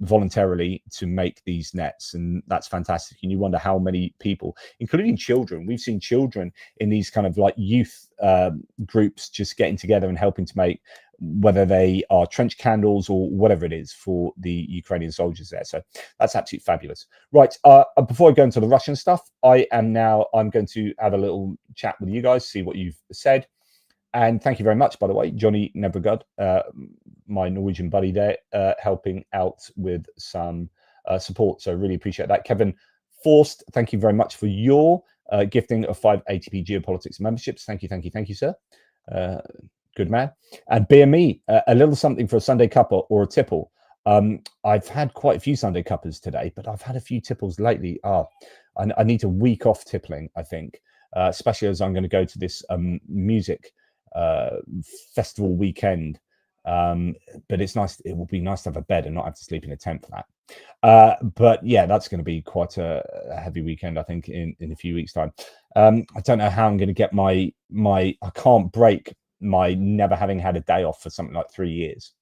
voluntarily to make these nets, and that's fantastic. And you wonder how many people, including children, we've seen children in these kind of like youth groups just getting together and helping to make, whether they are trench candles or whatever it is, for the Ukrainian soldiers there. So that's absolutely fabulous. Right, before I go into the Russian stuff, I'm going to have a little chat with you guys, see what you've said. And thank you very much, by the way, Johnny Nebrogud, my Norwegian buddy there, helping out with some support. So really appreciate that. Kevin Forst, thank you very much for your gifting of 5 ATP Geopolitics memberships. Thank you, sir. Good man. And BME, a little something for a Sunday cuppa or a tipple. I've had quite a few Sunday cuppers today, but I've had a few tipples lately. I need a week off tippling, I think, especially as I'm going to go to this music festival weekend. But it's nice. It will be nice to have a bed and not have to sleep in a tent for that. But yeah, that's going to be quite a heavy weekend, I think, in a few weeks' time. I don't know how I'm going to get my I can't break my never having had a day off for something like 3 years.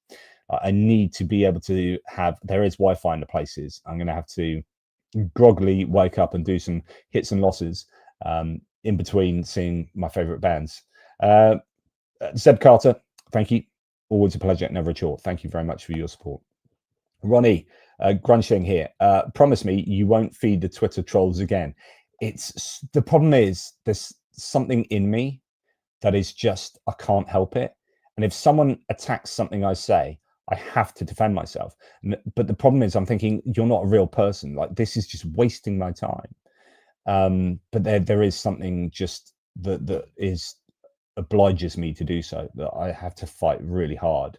I need to be able to have, there is Wi-Fi in the places. I'm going to have to groggily wake up and do some hits and losses in between seeing my favorite bands. Zeb Carter, thank you. Always a pleasure, never a chore. Thank you very much for your support. Ronnie, Grunching here. Promise me you won't feed the Twitter trolls again. It's the problem is there's something in me that is just, I can't help it. And if someone attacks something I say, I have to defend myself. But the problem is I'm thinking, you're not a real person. Like, this is just wasting my time. But there is something just that obliges me to do so, that I have to fight really hard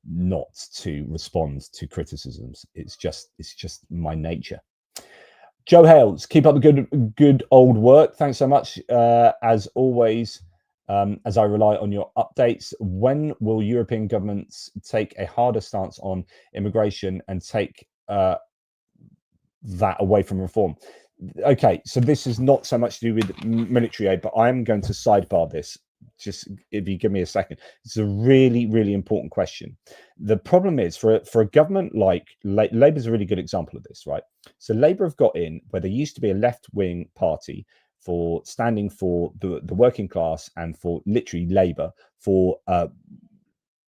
not to respond to criticisms. It's just my nature. Joe Hales, keep up the good old work. Thanks so much, as always. As I rely on your updates, when will European governments take a harder stance on immigration and take that away from reform? Okay, so this is not so much to do with military aid, but I am going to sidebar this. Just if you give me a second, it's a really, really important question. The problem is for a government like Labour is a really good example of this, right? So Labour have got in where there used to be a left-wing party for standing for the working class and for literally Labour for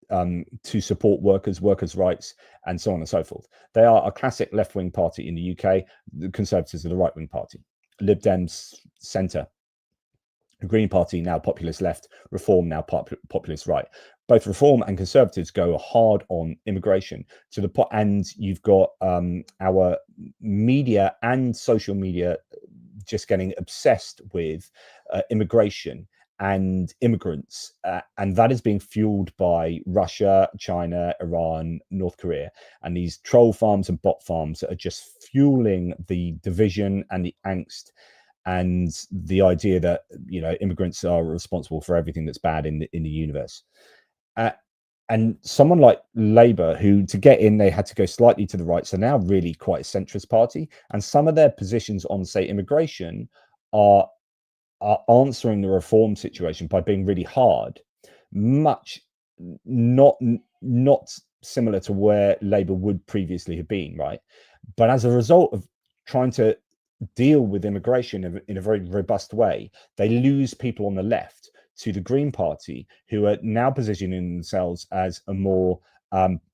to support workers' rights and so on and so forth. They are a classic left-wing party in the UK. The Conservatives are the right-wing party. Lib Dems centre. The Green Party now populist left, Reform now populist right. Both Reform and Conservatives go hard on immigration to the point, and you've got our media and social media just getting obsessed with immigration and immigrants, and that is being fueled by Russia, China, Iran, North Korea, and these troll farms and bot farms that are just fueling the division and the angst and the idea that, you know, immigrants are responsible for everything that's bad in the universe. And someone like Labour, who to get in, they had to go slightly to the right, so now really quite a centrist party. And some of their positions on, say, immigration are answering the reform situation by being really hard, much not similar to where Labour would previously have been, right? But as a result of trying to deal with immigration in a very robust way, they lose people on the left to the Green Party, who are now positioning themselves as a more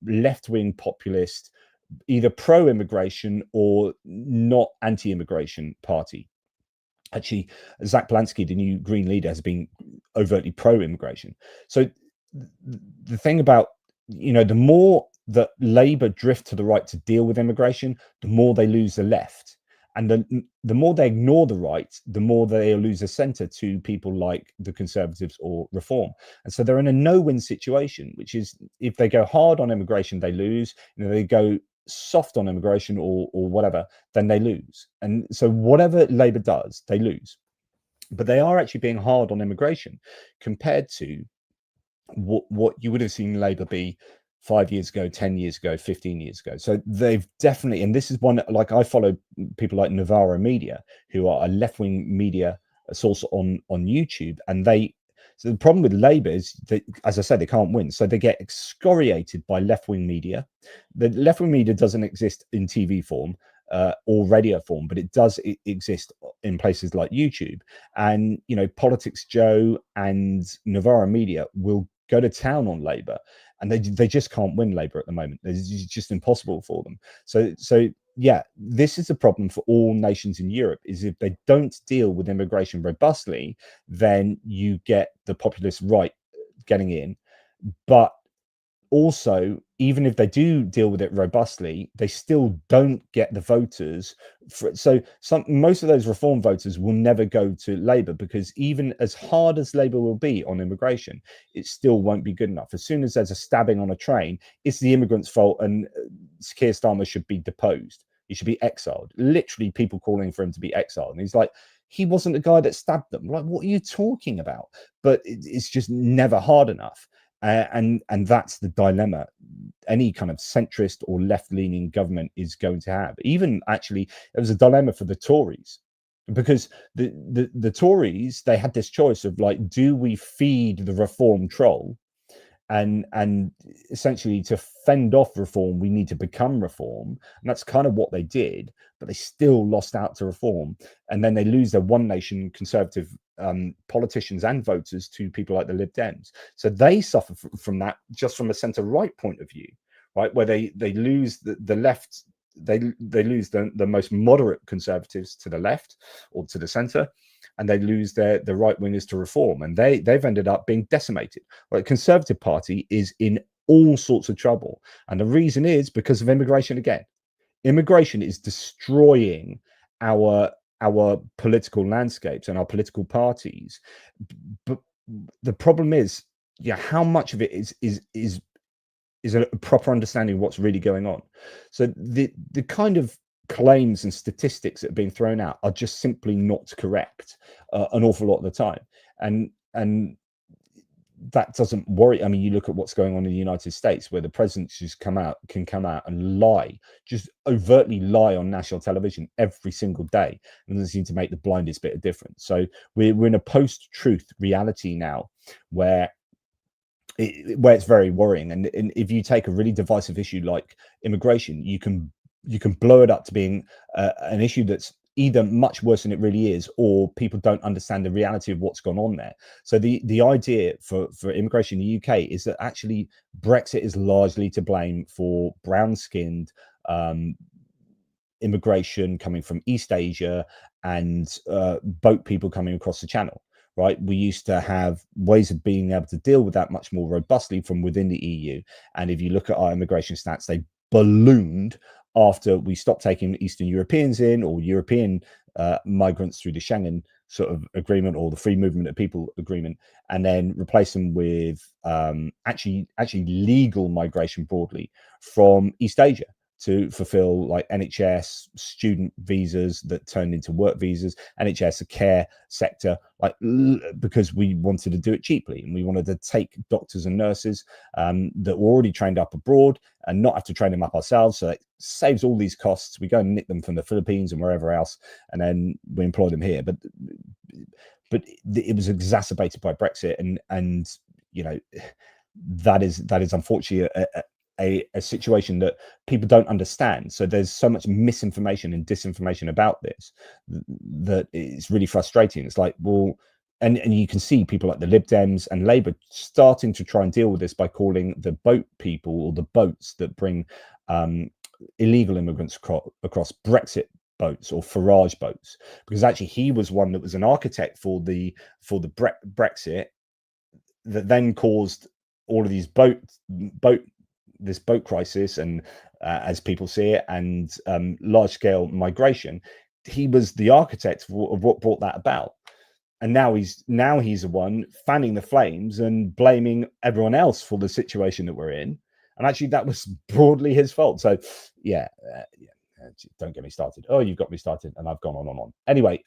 left-wing populist, either pro-immigration or not anti-immigration party. Actually, Zach Blansky, the new Green leader, has been overtly pro-immigration. So the thing about, you know, the more that Labour drift to the right to deal with immigration, the more they lose the left. And the more they ignore the right, the more they lose a centre to people like the Conservatives or Reform. And so they're in a no-win situation, which is if they go hard on immigration, they lose. You know, they go soft on immigration or whatever, then they lose. And so whatever Labour does, they lose. But they are actually being hard on immigration compared to what you would have seen Labour be 5 years ago, 10 years ago, 15 years ago. So they've definitely, and this is one, like I follow people like Novara Media, who are a left-wing media source on YouTube, and so the problem with Labour is that, as I said, they can't win. So they get excoriated by left-wing media. The left-wing media doesn't exist in TV form or radio form, but it does exist in places like YouTube. And, you know, Politics Joe and Novara Media will go to town on Labour, and they just can't win Labour at the moment. It's just impossible for them. So yeah, this is a problem for all nations in Europe, is if they don't deal with immigration robustly, then you get the populist right getting in. But also, even if they do deal with it robustly, they still don't get the voters. So most of those reform voters will never go to Labour, because even as hard as Labour will be on immigration, it still won't be good enough. As soon as there's a stabbing on a train, it's the immigrants' fault, and Keir Starmer should be deposed. He should be exiled. Literally, people calling for him to be exiled. And he's like, he wasn't the guy that stabbed them. Like, what are you talking about? But it's just never hard enough. And that's the dilemma any kind of centrist or left-leaning government is going to have. Even actually, it was a dilemma for the Tories, because the Tories, they had this choice of, like, do we feed the reform troll, and essentially, to fend off reform, we need to become reform, and that's kind of what they did. But they still lost out to reform, and then they lose their one nation conservative politicians and voters to people like the Lib Dems. So they suffer from that, just from a centre right point of view, right, where they lose the left. They lose the most moderate conservatives to the left or to the centre, and they lose the right wingers to reform, and they've ended up being decimated. Like, the Conservative Party is in all sorts of trouble, and the reason is because of immigration again. Immigration is destroying our political landscapes and our political parties. But the problem is, yeah, how much of it is a proper understanding of what's really going on. So the kind of claims and statistics that are being thrown out are just simply not correct an awful lot of the time, and that doesn't worry. I mean, you look at what's going on in the United States, where the president just can come out and lie, just overtly lie on national television every single day, and doesn't seem to make the blindest bit of difference. So we're in a post-truth reality now, where it's very worrying. And if you take a really divisive issue like immigration, you can blow it up to being an issue that's either much worse than it really is, or people don't understand the reality of what's gone on there. So the idea for immigration in the UK is that actually Brexit is largely to blame for brown-skinned immigration coming from East Asia and boat people coming across the Channel. Right, we used to have ways of being able to deal with that much more robustly from within the EU. And if you look at our immigration stats, they ballooned after we stopped taking Eastern Europeans in, or European migrants, through the Schengen sort of agreement, or the free movement of people agreement, and then replace them with actually legal migration broadly from East Asia, to fulfill like NHS student visas that turned into work visas, NHS, a care sector, like, because we wanted to do it cheaply, and we wanted to take doctors and nurses that were already trained up abroad and not have to train them up ourselves. So it saves all these costs. We go and nick them from the Philippines and wherever else, and then we employ them here. But it was exacerbated by Brexit, and you know, that is unfortunately a situation that people don't understand. So there's so much misinformation and disinformation about this that it's really frustrating. It's like, well, and you can see people like the Lib Dems and Labour starting to try and deal with this by calling the boat people, or the boats that bring illegal immigrants across, Brexit boats or Farage boats, because actually he was one that was an architect for the Brexit that then caused all of these boat crisis, and as people see it, and large-scale migration. He was the architect of what brought that about, and now he's the one fanning the flames and blaming everyone else for the situation that we're in. And actually, that was broadly his fault. So, yeah, don't get me started. Oh, you've got me started, and I've gone on and on. Anyway,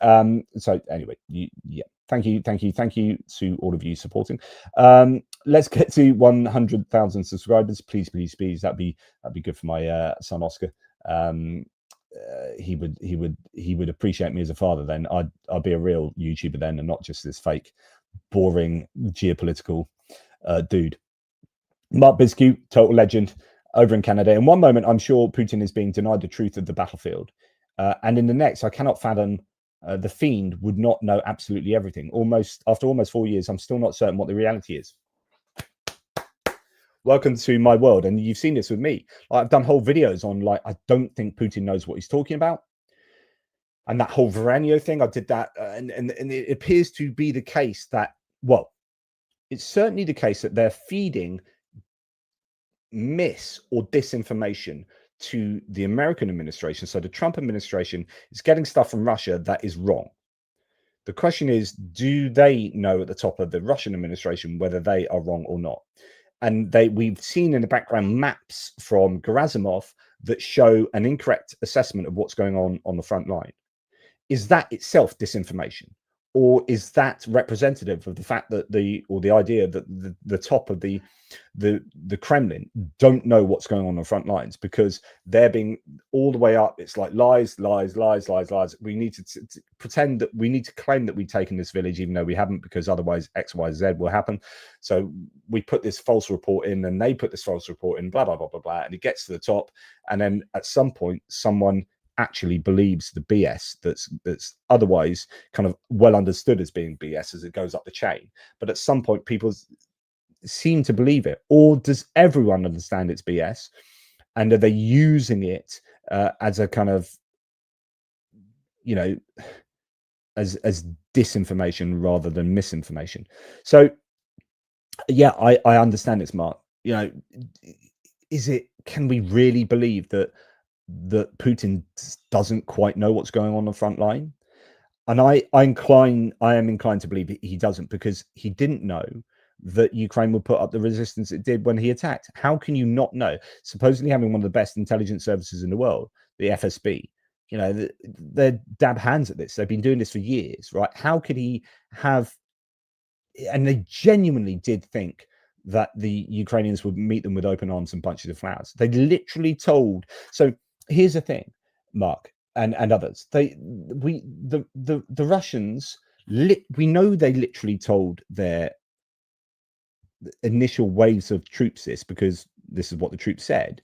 thank you to all of you supporting. Let's get to 100,000 subscribers, please. That'd be good for my son Oscar. He would appreciate me as a father. Then I'd be a real YouTuber then, and not just this fake, boring geopolitical dude. Mark Biscuit, total legend, over in Canada. In one moment, I'm sure Putin is being denied the truth of the battlefield, and in the next, I cannot fathom the fiend would not know absolutely everything. After almost 4 years, I'm still not certain what the reality is. Welcome to my world, and you've seen this with me. I've done whole videos on I don't think Putin knows what he's talking about, and that whole Varanio thing. I did that, and it appears to be the case that, well, it's certainly the case that they're feeding mis or disinformation to the American administration. So the Trump administration is getting stuff from Russia that is wrong. The question is, do they know at the top of the Russian administration whether they are wrong or not? And we've seen in the background maps from Gerasimov that show an incorrect assessment of what's going on the front line. Is that itself disinformation? Or is that representative of the fact that the idea that the top of the Kremlin don't know what's going on the front lines, because they're being all the way up? It's like lies. We need to pretend that we need to claim that we've taken this village, even though we haven't, because otherwise X, Y, Z will happen. So we put this false report in, and they put this false report in, blah, blah, blah, blah, blah. And it gets to the top. And then at some point, someone actually believes the BS that's otherwise kind of well understood as being BS as it goes up the chain. But at some point, people seem to believe it. Or does everyone understand it's BS? And are they using it as a kind of, as disinformation rather than misinformation? So, yeah, I understand it's Mark. Can we really believe that Putin doesn't quite know what's going on the front line? And I am inclined to believe he doesn't, because he didn't know that Ukraine would put up the resistance it did when he attacked. How can you not know? Supposedly having one of the best intelligence services in the world, the FSB, they're dab hands at this. They've been doing this for years, right? How could he have? And they genuinely did think that the Ukrainians would meet them with open arms and bunches of flowers. They literally told. So here's the thing, Mark and others. The Russians, we know they literally told their initial waves of troops this, because this is what the troops said,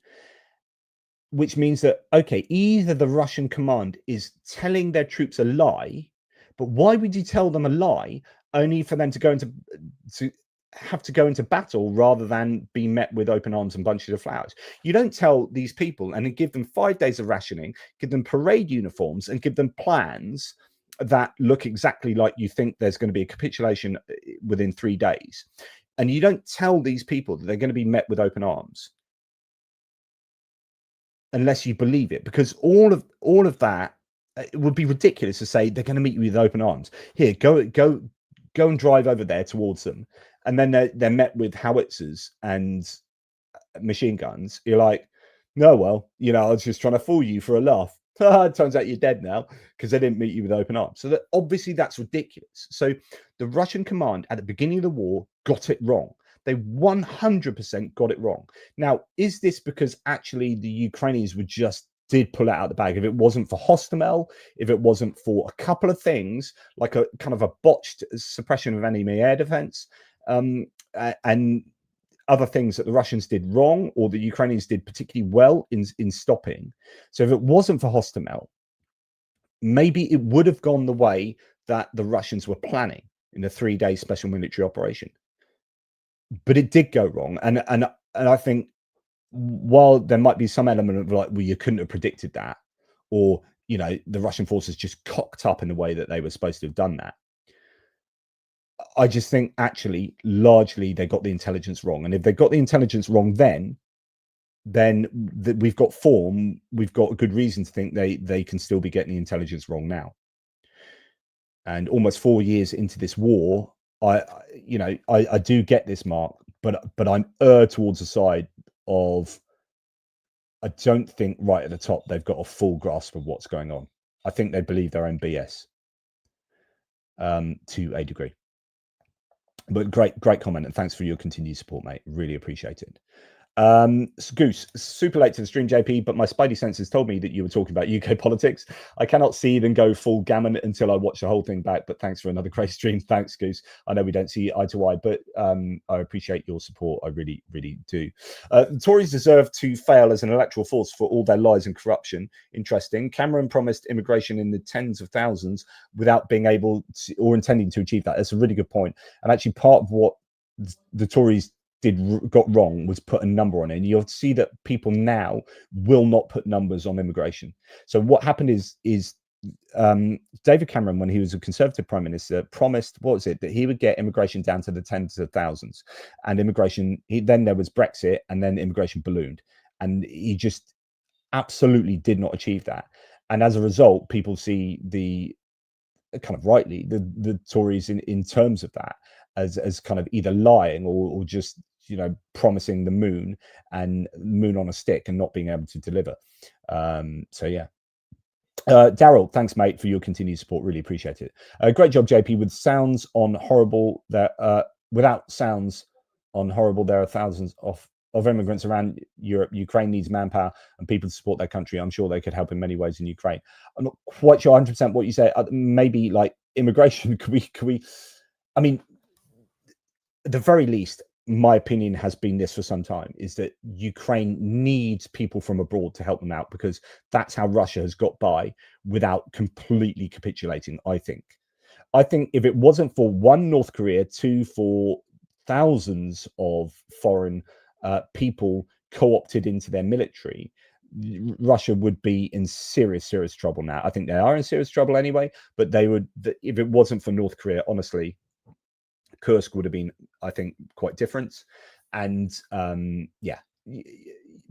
which means that, okay, either the Russian command is telling their troops a lie, but why would you tell them a lie only for them to have to go into battle rather than be met with open arms and bunches of flowers? You don't tell these people and then give them 5 days of rationing, give them parade uniforms, and give them plans that look exactly like you think there's going to be a capitulation within 3 days. And you don't tell these people that they're going to be met with open arms unless you believe it, because all of that, it would be ridiculous to say they're going to meet you with open arms. Here, go and drive over there towards them, and then they're met with howitzers and machine guns. You're like, no, well, I was just trying to fool you for a laugh. Turns out you're dead now because they didn't meet you with open arms. So obviously that's ridiculous. So the Russian command at the beginning of the war got it wrong. They 100% got it wrong. Now, is this because actually the Ukrainians did pull it out of the bag? If it wasn't for Hostomel, if it wasn't for a couple of things, like a kind of a botched suppression of enemy air defense, and other things that the Russians did wrong or the Ukrainians did particularly well in stopping. So if it wasn't for Hostomel, maybe it would have gone the way that the Russians were planning in a 3-day special military operation. But it did go wrong. And I think, while there might be some element of well, you couldn't have predicted that, or, the Russian forces just cocked up in the way that they were supposed to have done that, I just think actually largely they got the intelligence wrong. And if they got the intelligence wrong, then we've got a good reason to think they can still be getting the intelligence wrong now. And almost 4 years into this war, I do get this, Mark, but I'm towards the side of, I don't think right at the top they've got a full grasp of what's going on. I think they believe their own BS to a degree. But great comment, and thanks for your continued support, mate. Really appreciate it. Goose, super late to the stream, JP, but my spidey senses told me that you were talking about UK politics. I cannot see them go full gammon until I watch the whole thing back, but thanks for another great stream. Thanks, Goose. I know we don't see eye to eye, but I appreciate your support. I really, really do. The Tories deserve to fail as an electoral force for all their lies and corruption. Interesting. Cameron promised immigration in the tens of thousands without being able to, or intending to achieve that. That's a really good point. And actually part of what the Tories got wrong was put a number on it, and you'll see that people now will not put numbers on immigration. So what happened is David Cameron, when he was a Conservative Prime Minister, promised, what was it, that he would get immigration down to the tens of thousands, and immigration, then there was Brexit, and then immigration ballooned, and he just absolutely did not achieve that. And as a result, people see the kind of rightly the Tories in terms of that as kind of either lying or just, you know, promising the moon on a stick and not being able to deliver. So yeah. Daryl, thanks, mate, for your continued support. Really appreciate it. Great job, JP. With sounds on horrible, without sounds on horrible, there are thousands of immigrants around Europe. Ukraine needs manpower and people to support their country. I'm sure they could help in many ways in Ukraine. I'm not quite sure 100% what you say. Maybe like immigration. Could we? I mean, at the very least, my opinion has been this for some time, is that Ukraine needs people from abroad to help them out, because that's how Russia has got by without completely capitulating. I think if it wasn't for one, North Korea, two, for thousands of foreign people co-opted into their military, Russia would be in serious trouble now. I think they are in serious trouble anyway, but they would, if it wasn't for North Korea, honestly, Kursk would have been, I think, quite different. And yeah,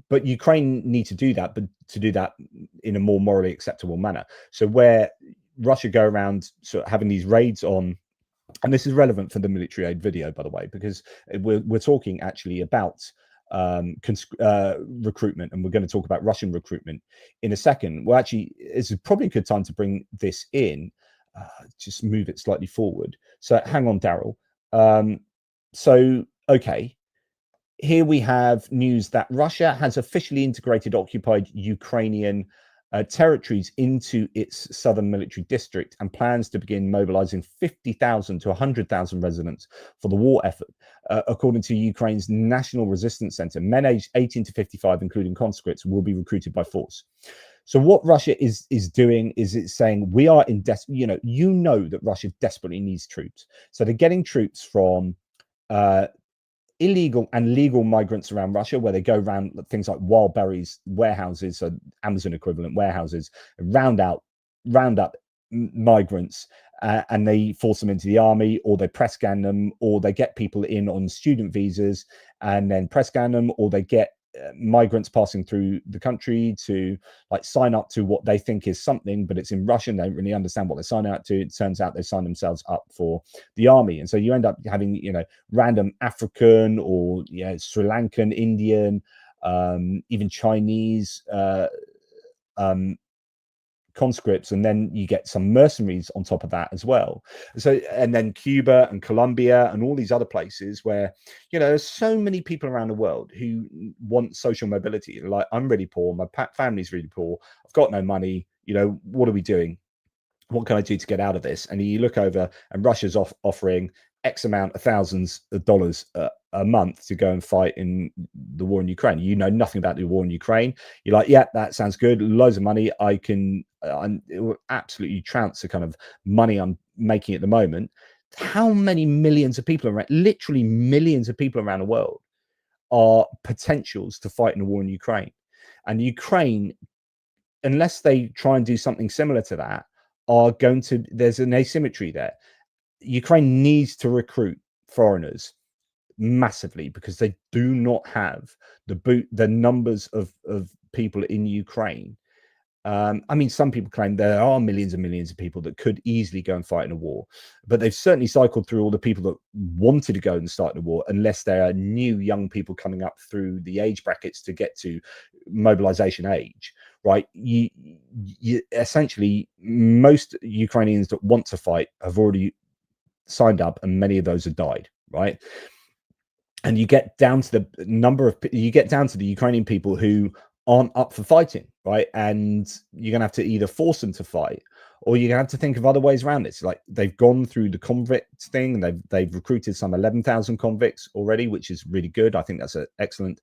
but Ukraine need to do that, but to do that in a more morally acceptable manner. So where Russia go around sort of having these raids on, and this is relevant for the military aid video, by the way, because we're talking actually about recruitment, and we're going to talk about Russian recruitment in a second. Well, actually, it's probably a good time to bring this in. Just move it slightly forward. So hang on, Daryl. So, okay, here we have news that Russia has officially integrated occupied Ukrainian territories into its southern military district and plans to begin mobilizing 50,000 to 100,000 residents for the war effort, according to Ukraine's National Resistance Center. Men aged 18 to 55, including conscripts, will be recruited by force. So what Russia is doing is it's saying we are in you know that Russia desperately needs troops. So they're getting troops from illegal and legal migrants around Russia, where they go around things like wild berries warehouses, so Amazon equivalent warehouses, round up migrants, and they force them into the army, or they press gang them, or they get people in on student visas and then press gang them, or they get migrants passing through the country to like sign up to what they think is something, but it's in Russian. They don't really understand what they're signing up to. It turns out they sign themselves up for the army, and so you end up having, you know, random African or Sri Lankan, Indian, even Chinese conscripts, and then you get some mercenaries on top of that as well. So, and then Cuba and Colombia and all these other places where, you know, there's so many people around the world who want social mobility. Like, I'm really poor, my family's really poor, I've got no money, you know, what are we doing? What can I do to get out of this? And you look over and Russia's offering X amount of thousands of dollars a month to go and fight in the war in Ukraine. You know nothing about the war in Ukraine. You're like, yeah, that sounds good. Loads of money. It will absolutely trounce the kind of money I'm making at the moment. How many millions of people around, literally millions of people around the world, are potentials to fight in the war in Ukraine? And Ukraine, unless they try and do something similar to that, there's an asymmetry there. Ukraine needs to recruit foreigners massively because they do not have the numbers of people in Ukraine I mean, some people claim there are millions and millions of people that could easily go and fight in a war, but they've certainly cycled through all the people that wanted to go and start a war, unless there are new young people coming up through the age brackets to get to mobilization age, right? You essentially, most Ukrainians that want to fight have already signed up, and many of those have died, right? And you get down to the Ukrainian people who aren't up for fighting, right? And you're gonna have to either force them to fight, or you're gonna have to think of other ways around it. So, like, they've gone through the convict thing, and they've recruited some 11,000 convicts already, which is really good. I think that's an excellent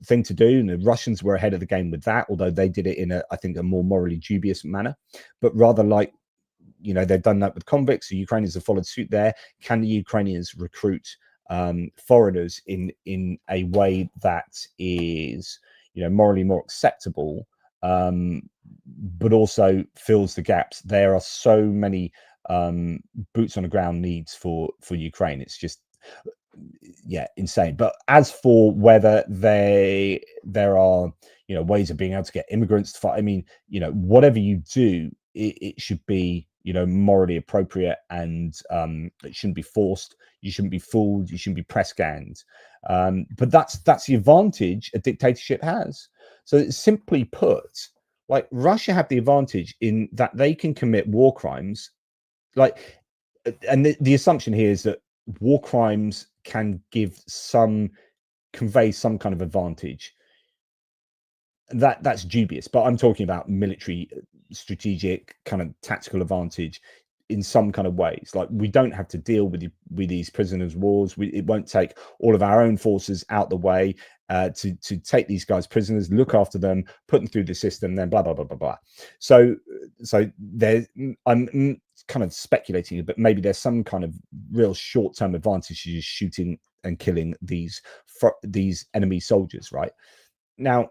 thing to do. And the Russians were ahead of the game with that, although they did it in I think a more morally dubious manner. But rather, like, they've done that with convicts. The Ukrainians have followed suit there. Can the Ukrainians recruit foreigners in a way that is morally more acceptable, but also fills the gaps? There are so many boots on the ground needs for Ukraine. It's just insane. But as for whether there are ways of being able to get immigrants to fight, I mean, whatever you do, it should be morally appropriate, and it shouldn't be forced. You shouldn't be fooled. You shouldn't be press ganged. But that's the advantage a dictatorship has. So simply put, like, Russia have the advantage in that they can commit war crimes, like, and the assumption here is that war crimes can convey some kind of advantage. That's dubious, but I'm talking about military, strategic, kind of tactical advantage in some kind of ways. Like, we don't have to deal with these prisoners' wars. It won't take all of our own forces out the way to take these guys prisoners, look after them, put them through the system, then blah blah blah blah blah. So I'm kind of speculating, but maybe there's some kind of real short-term advantage to just shooting and killing these enemy soldiers, right? Now,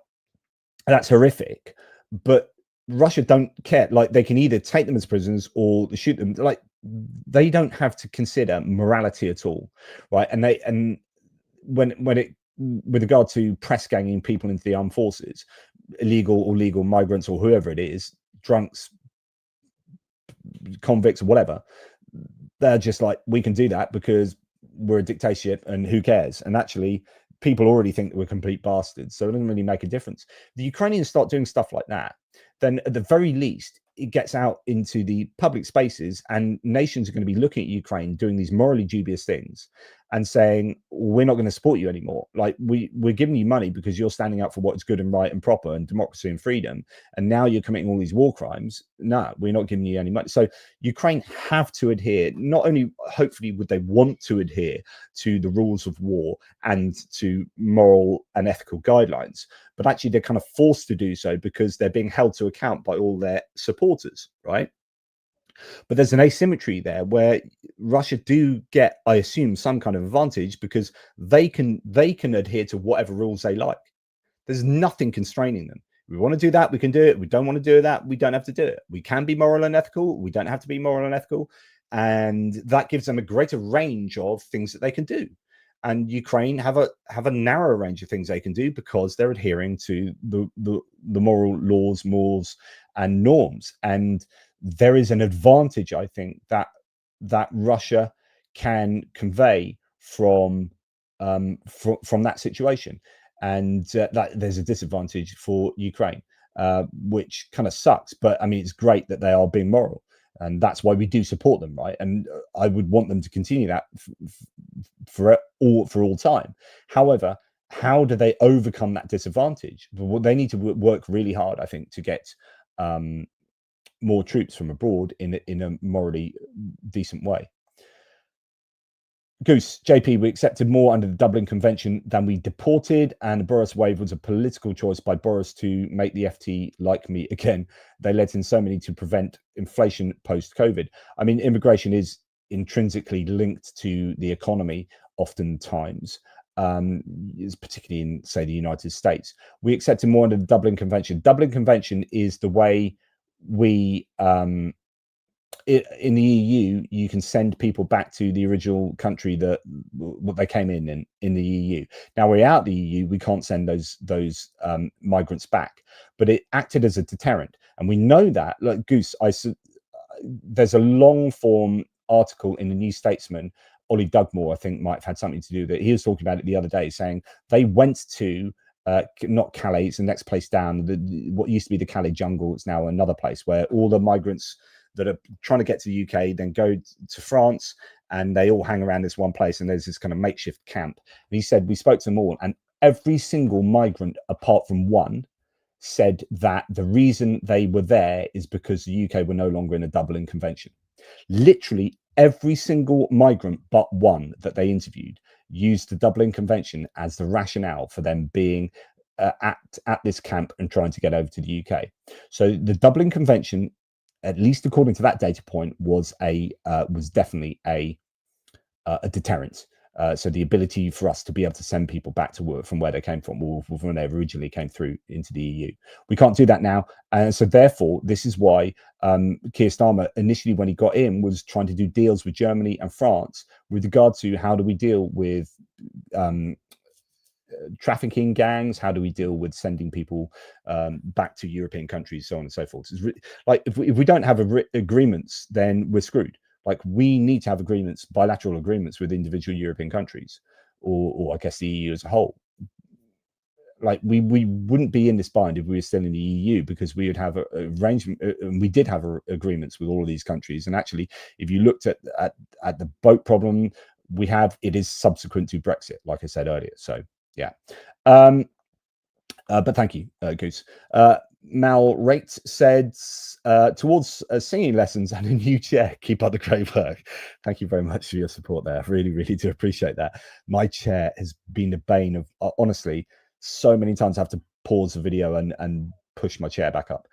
that's horrific, but Russia don't care. Like, they can either take them as prisoners or shoot them. Like, they don't have to consider morality at all, right? And when it, with regard to press ganging people into the armed forces, illegal or legal migrants or whoever it is, drunks, convicts, or whatever, they're just like, we can do that because we're a dictatorship, and who cares? And actually, people already think that we're complete bastards, so it doesn't really make a difference. The Ukrainians start doing stuff like that, then at the very least, it gets out into the public spaces, and nations are going to be looking at Ukraine doing these morally dubious things and saying, we're not going to support you anymore. Like, we're giving you money because you're standing up for what's good and right and proper and democracy and freedom, and now you're committing all these war crimes. No, we're not giving you any money. So Ukraine have to adhere. Not only, hopefully, would they want to adhere to the rules of war and to moral and ethical guidelines, but actually they're kind of forced to do so because they're being held to account by all their supporters, right? But there's an asymmetry there where Russia do get, I assume, some kind of advantage because they can adhere to whatever rules they like. There's nothing constraining them. If we want to do that, we can do it. We don't want to do that, we don't have to do it. We can be moral and ethical. We don't have to be moral and ethical. And that gives them a greater range of things that they can do. And Ukraine have a narrower range of things they can do because they're adhering to the moral laws, mores, and norms. And there is an advantage, I think, that Russia can convey from that situation, and that there's a disadvantage for Ukraine, which kind of sucks. But I mean, it's great that they are being moral, and that's why we do support them, right? And I would want them to continue that for all time. However, how do they overcome that disadvantage? Well, they need to work really hard, I think, to get more troops from abroad in a morally decent way. Goose, JP, we accepted more under the Dublin Convention than we deported, and the Boris wave was a political choice by Boris to make the FT like me again. They let in so many to prevent inflation post-COVID. I mean, immigration is intrinsically linked to the economy oftentimes, particularly in, say, the United States. We accepted more under the Dublin Convention. Dublin Convention is the way we in the EU, you can send people back to the original country that what they came in the EU. Now we're out the EU, we can't send those migrants back, but it acted as a deterrent, and we know that. Like Goose, there's a long form article in the New Statesman. Ollie Dugmore, I think, might have had something to do with it. He was talking about it the other day, saying they went to not Calais, it's the next place down. What used to be the Calais jungle, it's now another place where all the migrants that are trying to get to the UK then go to France, and they all hang around this one place, and there's this kind of makeshift camp. And he said we spoke to them all, and every single migrant apart from one said that the reason they were there is because the UK were no longer in a Dublin Convention. Literally every single migrant but one that they interviewed used the Dublin Convention as the rationale for them being at this camp and trying to get over to the UK. So the Dublin Convention, at least according to that data point, was definitely a deterrent. So the ability for us to be able to send people back to work from where they came from, or when they originally came through into the EU. We can't do that now. And so therefore, this is why Keir Starmer initially, when he got in, was trying to do deals with Germany and France with regard to how do we deal with trafficking gangs, how do we deal with sending people back to European countries, so on and so forth. It's like if we don't have agreements, then we're screwed. Like we need to have agreements, bilateral agreements with individual European countries, or I guess the EU as a whole. Like we wouldn't be in this bind if we were still in the EU, because we would have a arrangement, and we did have agreements with all of these countries. And actually, if you looked at the boat problem we have, it is subsequent to Brexit, like I said earlier. So yeah. But thank you, Goose. Mal Rate said, towards singing lessons and a new chair. Keep up the great work. Thank you very much for your support there. Really, really do appreciate that. My chair has been the bane of, honestly, so many times I have to pause the video and push my chair back up.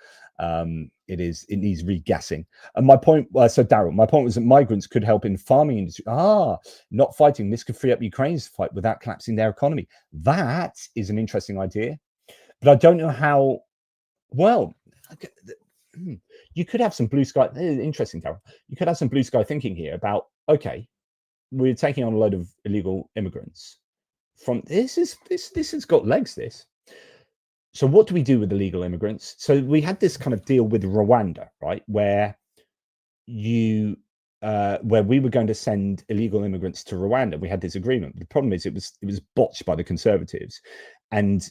It needs regassing. And my point, so Daryl, my point was that migrants could help in farming industry. Not fighting. This could free up Ukraine's fight without collapsing their economy. That is an interesting idea, but I don't know how. Well, you could have some blue sky. Interesting, Daryl. You could have some blue sky thinking here about, okay, we're taking on a load of illegal immigrants. From this has got legs. This. So what do we do with illegal immigrants? So we had this kind of deal with Rwanda, right, where we were going to send illegal immigrants to Rwanda. We had this agreement. The problem is it was botched by the Conservatives, and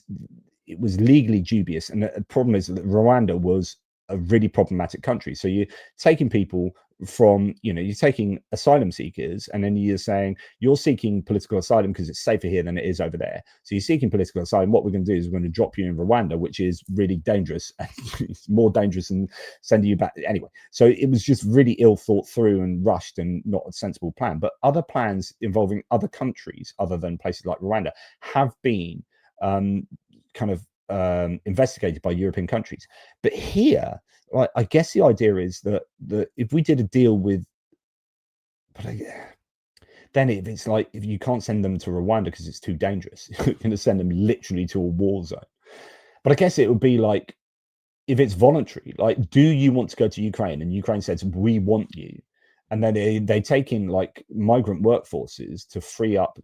it was legally dubious. And the problem is that Rwanda was a really problematic country. So you're taking people from, you're taking asylum seekers, and then you're saying you're seeking political asylum because it's safer here than it is over there. So you're seeking political asylum. What we're going to do is we're going to drop you in Rwanda, which is really dangerous. It's more dangerous than sending you back. Anyway, so it was just really ill thought through and rushed and not a sensible plan. But other plans involving other countries other than places like Rwanda have been kind of investigated by European countries. But here, I guess the idea is that if we did a deal with, then it's like, if you can't send them to Rwanda because it's too dangerous, you're going to send them literally to a war zone. But I guess it would be like, if it's voluntary, like, do you want to go to Ukraine? And Ukraine says, we want you. And then they take in like migrant workforces to free up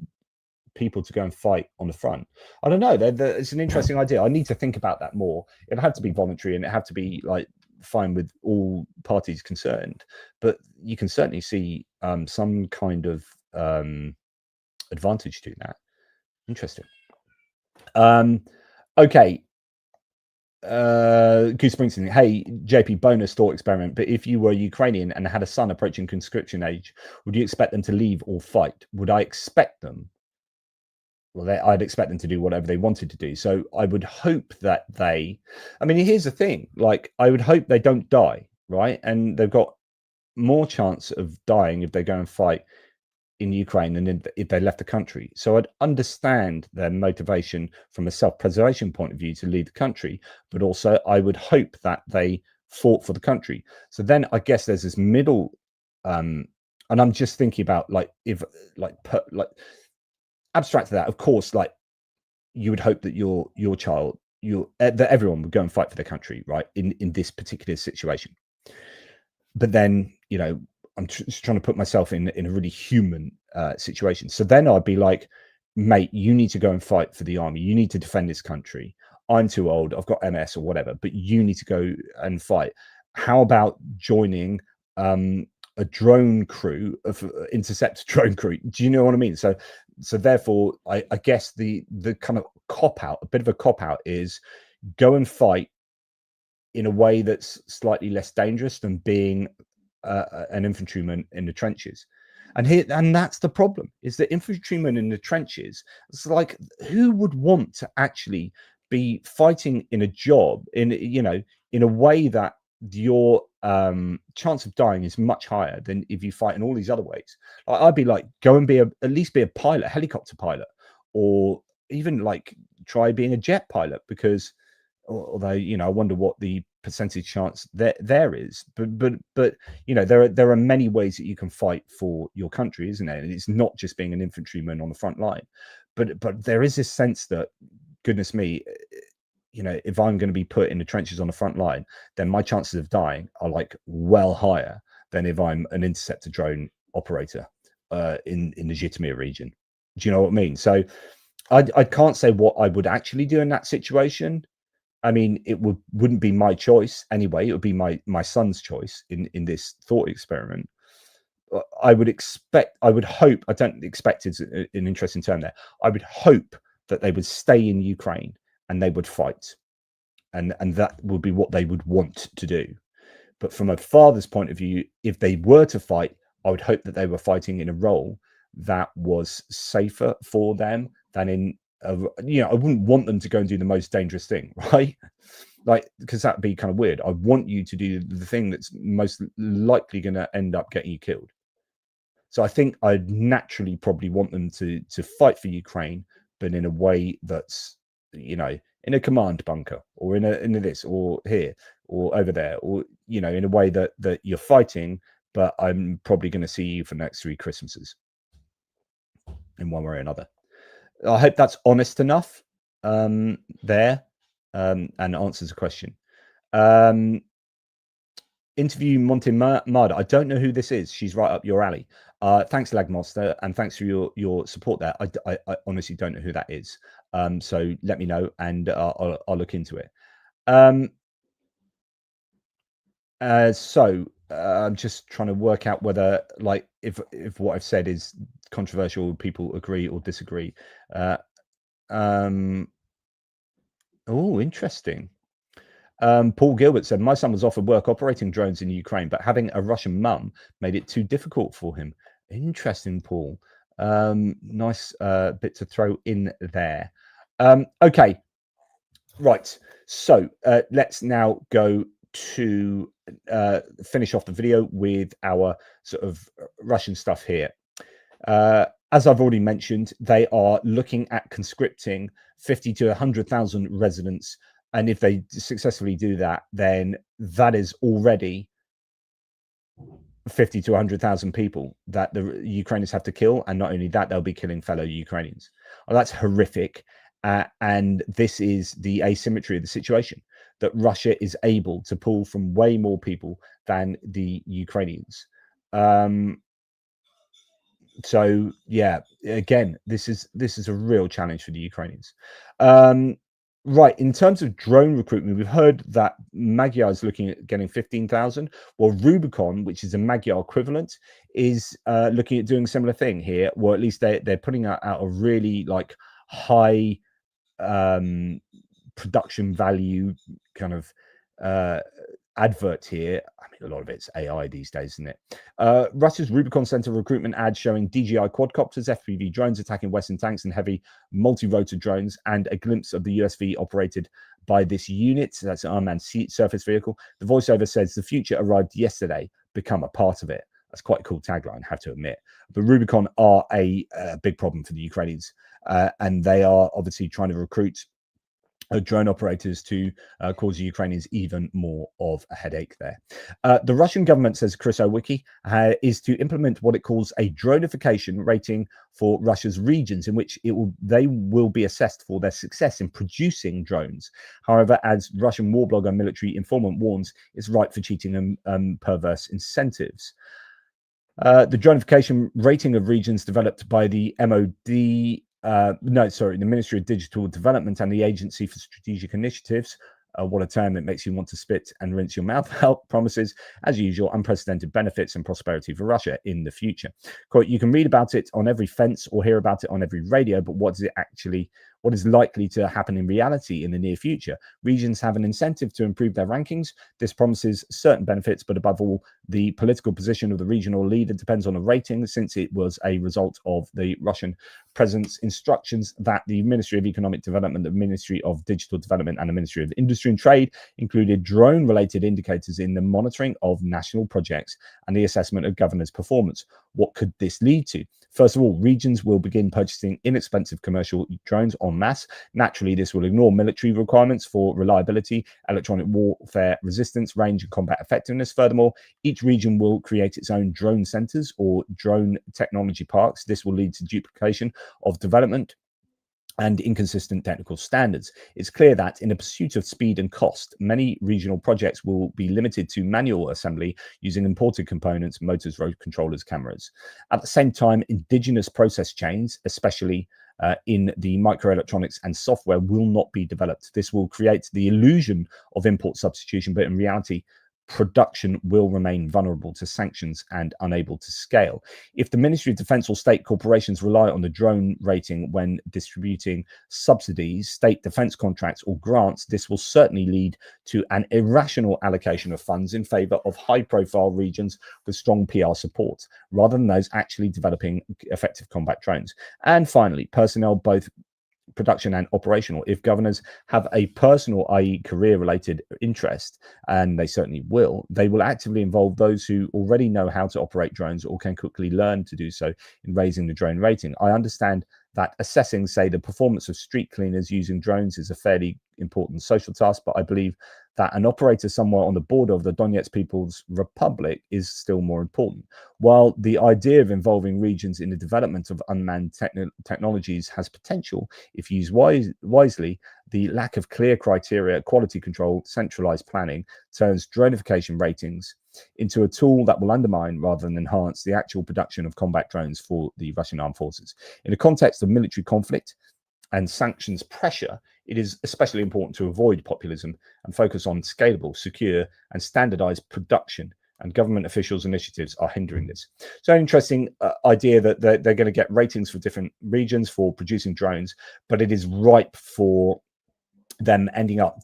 people to go and fight on the front. I don't know. It's an interesting idea. I need to think about that more. It had to be voluntary, and it had to be like fine with all parties concerned. But you can certainly see some kind of advantage to that. Interesting. Okay. Goose Springsteen, hey JP, bonus thought experiment, but if you were Ukrainian and had a son approaching conscription age, would you expect them to leave or fight? Would I expect them? Well, I'd expect them to do whatever they wanted to do. So I would hope that here's the thing, like, I would hope they don't die, right? And they've got more chance of dying if they go and fight in Ukraine than if they left the country. So I'd understand their motivation from a self-preservation point of view to leave the country, but also I would hope that they fought for the country. So then I guess there's this middle, and I'm just thinking about abstract to that, of course, like, you would hope that your child, that everyone would go and fight for their country, right, in this particular situation. But then you know, I'm just trying to put myself in a really human situation. So then I'd be like, mate, you need to go and fight for the army. You need to defend this country. I'm too old. I've got MS or whatever, but you need to go and fight. How about joining a drone crew, of intercept drone crew? Do you know what I mean? So therefore, I guess the kind of cop out, a bit of a cop out, is go and fight in a way that's slightly less dangerous than being an infantryman in the trenches. And that's the problem, is that infantrymen in the trenches, it's like, who would want to actually be fighting in a job in a way that your chance of dying is much higher than if you fight in all these other ways? I'd be like, go and at least be a pilot, helicopter pilot, or even like try being a jet pilot, because although I wonder what the percentage chance there is, but there are many ways that you can fight for your country, isn't it? And it's not just being an infantryman on the front line, but there is this sense that, goodness me, if I'm going to be put in the trenches on the front line, then my chances of dying are like well higher than if I'm an interceptor drone operator in the Zhytomyr region. Do you know what I mean? So I can't say what I would actually do in that situation. I mean, it wouldn't be my choice anyway. It would be my son's choice in this thought experiment. I would hope, I don't expect it's an interesting term there. I would hope that they would stay in Ukraine and they would fight. And that would be what they would want to do. But from a father's point of view, if they were to fight, I would hope that they were fighting in a role that was safer for them than in I wouldn't want them to go and do the most dangerous thing, right? Like, because that'd be kind of weird. I want you to do the thing that's most likely going to end up getting you killed. So I think I'd naturally probably want them to fight for Ukraine, but in a way that's, in a command bunker, or in a this, or here, or over there, or in a way that you're fighting, but I'm probably going to see you for the next 3 Christmases in one way or another. I hope that's honest enough there, and answers the question. Interview Monte Marda. I don't know who this is. She's right up your alley. Thanks, Lagmaster, and thanks for your support there. I honestly don't know who that is. So let me know, and I'll look into it. So I'm just trying to work out whether, like, if what I've said is controversial, people agree or disagree. Oh, interesting. Paul Gilbert said, my son was offered work operating drones in Ukraine, but having a Russian mum made it too difficult for him. Interesting, Paul. Nice bit to throw in there. Okay, right. So let's now go to finish off the video with our sort of Russian stuff here. As I've already mentioned, they are looking at conscripting 50 to 100,000 residents. And if they successfully do that, then that is already 50 to 100,000 people that the Ukrainians have to kill. And not only that, they'll be killing fellow Ukrainians. Well, that's horrific. And this is the asymmetry of the situation, that Russia is able to pull from way more people than the Ukrainians. So yeah, again, this is a real challenge for the Ukrainians. Right, in terms of drone recruitment, we've heard that Magyar is looking at getting 15,000. Well, Rubicon, which is a Magyar equivalent, is looking at doing a similar thing here. Well, at least they're putting out a really like high production value kind of advert here. I mean, a lot of it's AI these days, isn't it? Russia's Rubicon Center recruitment ad showing DJI quadcopters, FPV drones attacking Western tanks and heavy multi-rotor drones, and a glimpse of the USV operated by this unit. That's an unmanned surface vehicle. The voiceover says the future arrived yesterday, become a part of it. That's quite a cool tagline, I have to admit. But Rubicon are a big problem for the Ukrainians, and they are obviously trying to recruit drone operators to cause the Ukrainians even more of a headache there. The Russian government, says Chris Owicki, is to implement what it calls a dronification rating for Russia's regions, in which they will be assessed for their success in producing drones. However, as Russian war blogger and military informant warns, it's ripe for cheating and perverse incentives. The dronification rating of regions developed by the MOD, the Ministry of Digital Development and the Agency for Strategic Initiatives. What a term, it makes you want to spit and rinse your mouth out, promises, as usual, unprecedented benefits and prosperity for Russia in the future. Quote, you can read about it on every fence or hear about it on every radio, but what is likely to happen in reality in the near future? Regions have an incentive to improve their rankings. This promises certain benefits, but above all, the political position of the regional leader depends on the rating, since it was a result of the Russian president's instructions that the Ministry of Economic Development, the Ministry of Digital Development, and the Ministry of Industry and Trade included drone-related indicators in the monitoring of national projects and the assessment of governors' performance. What could this lead to? First of all, regions will begin purchasing inexpensive commercial drones en masse. Naturally, this will ignore military requirements for reliability, electronic warfare resistance, range, and combat effectiveness. Furthermore, each region will create its own drone centers or drone technology parks. This will lead to duplication of development and inconsistent technical standards. It's clear that in a pursuit of speed and cost, many regional projects will be limited to manual assembly using imported components, motors, road controllers, cameras. At the same time, indigenous process chains, especially in the microelectronics and software, will not be developed. This will create the illusion of import substitution, but in reality, production will remain vulnerable to sanctions and unable to scale. If the Ministry of Defense or state corporations rely on the drone rating when distributing subsidies, state defense contracts, or grants, this will certainly lead to an irrational allocation of funds in favor of high-profile regions with strong PR support, rather than those actually developing effective combat drones. And finally, personnel, both production and operational. If governors have a personal, i.e. career-related interest, and they certainly will, they will actively involve those who already know how to operate drones or can quickly learn to do so in raising the drone rating. I understand that assessing, say, the performance of street cleaners using drones is a fairly important social task, but I believe that an operator somewhere on the border of the Donetsk People's Republic is still more important. While the idea of involving regions in the development of unmanned technologies has potential, if used wisely, the lack of clear criteria, quality control, centralized planning turns dronification ratings into a tool that will undermine rather than enhance the actual production of combat drones for the Russian armed forces. In the context of military conflict and sanctions pressure, it is especially important to avoid populism and focus on scalable, secure, and standardized production. And government officials' initiatives are hindering this. So, an interesting idea that they're going to get ratings for different regions for producing drones, but it is ripe for them ending up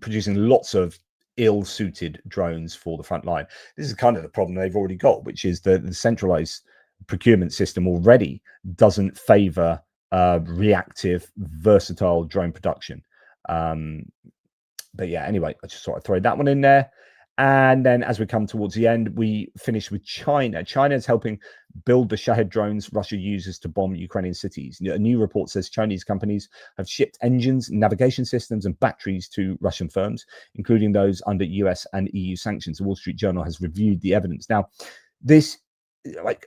producing lots of ill-suited drones for the front line. This is kind of the problem they've already got, which is the centralized procurement system already doesn't favor reactive, versatile drone production. But yeah, anyway, I just thought I'd throw that one in there. And then as we come towards the end, we finish with China. China is helping build the Shahed drones Russia uses to bomb Ukrainian cities. A new report says Chinese companies have shipped engines, navigation systems, and batteries to Russian firms, including those under US and EU sanctions. The Wall Street Journal has reviewed the evidence. Now, this, like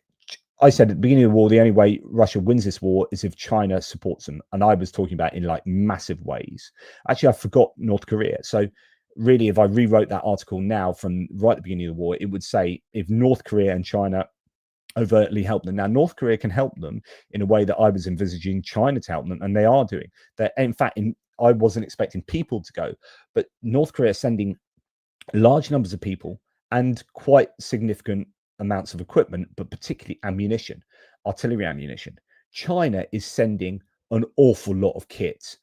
I said at the beginning of the war, the only way Russia wins this war is if China supports them. And I was talking about in like massive ways. Actually, I forgot North Korea. So really, if I rewrote that article now from right at the beginning of the war, it would say if North Korea and China overtly help them. Now, North Korea can help them in a way that I was envisaging China to help them, and they are doing. That. In fact, I wasn't expecting people to go, but North Korea is sending large numbers of people and quite significant amounts of equipment, but particularly ammunition, artillery ammunition. China is sending an awful lot of kits,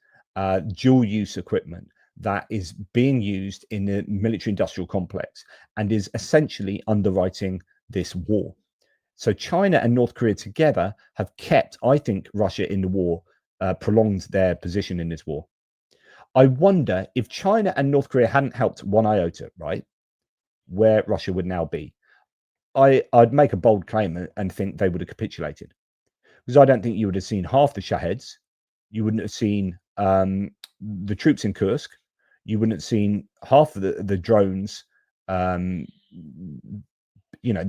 dual-use equipment that is being used in the military-industrial complex and is essentially underwriting this war. So China and North Korea together have kept, I think, Russia in the war, prolonged their position in this war. I wonder if China and North Korea hadn't helped one iota, right, where Russia would now be. I'd make a bold claim and think they would have capitulated, because I don't think you would have seen half the Shaheds. You wouldn't have seen the troops in Kursk, you wouldn't have seen half of the drones, the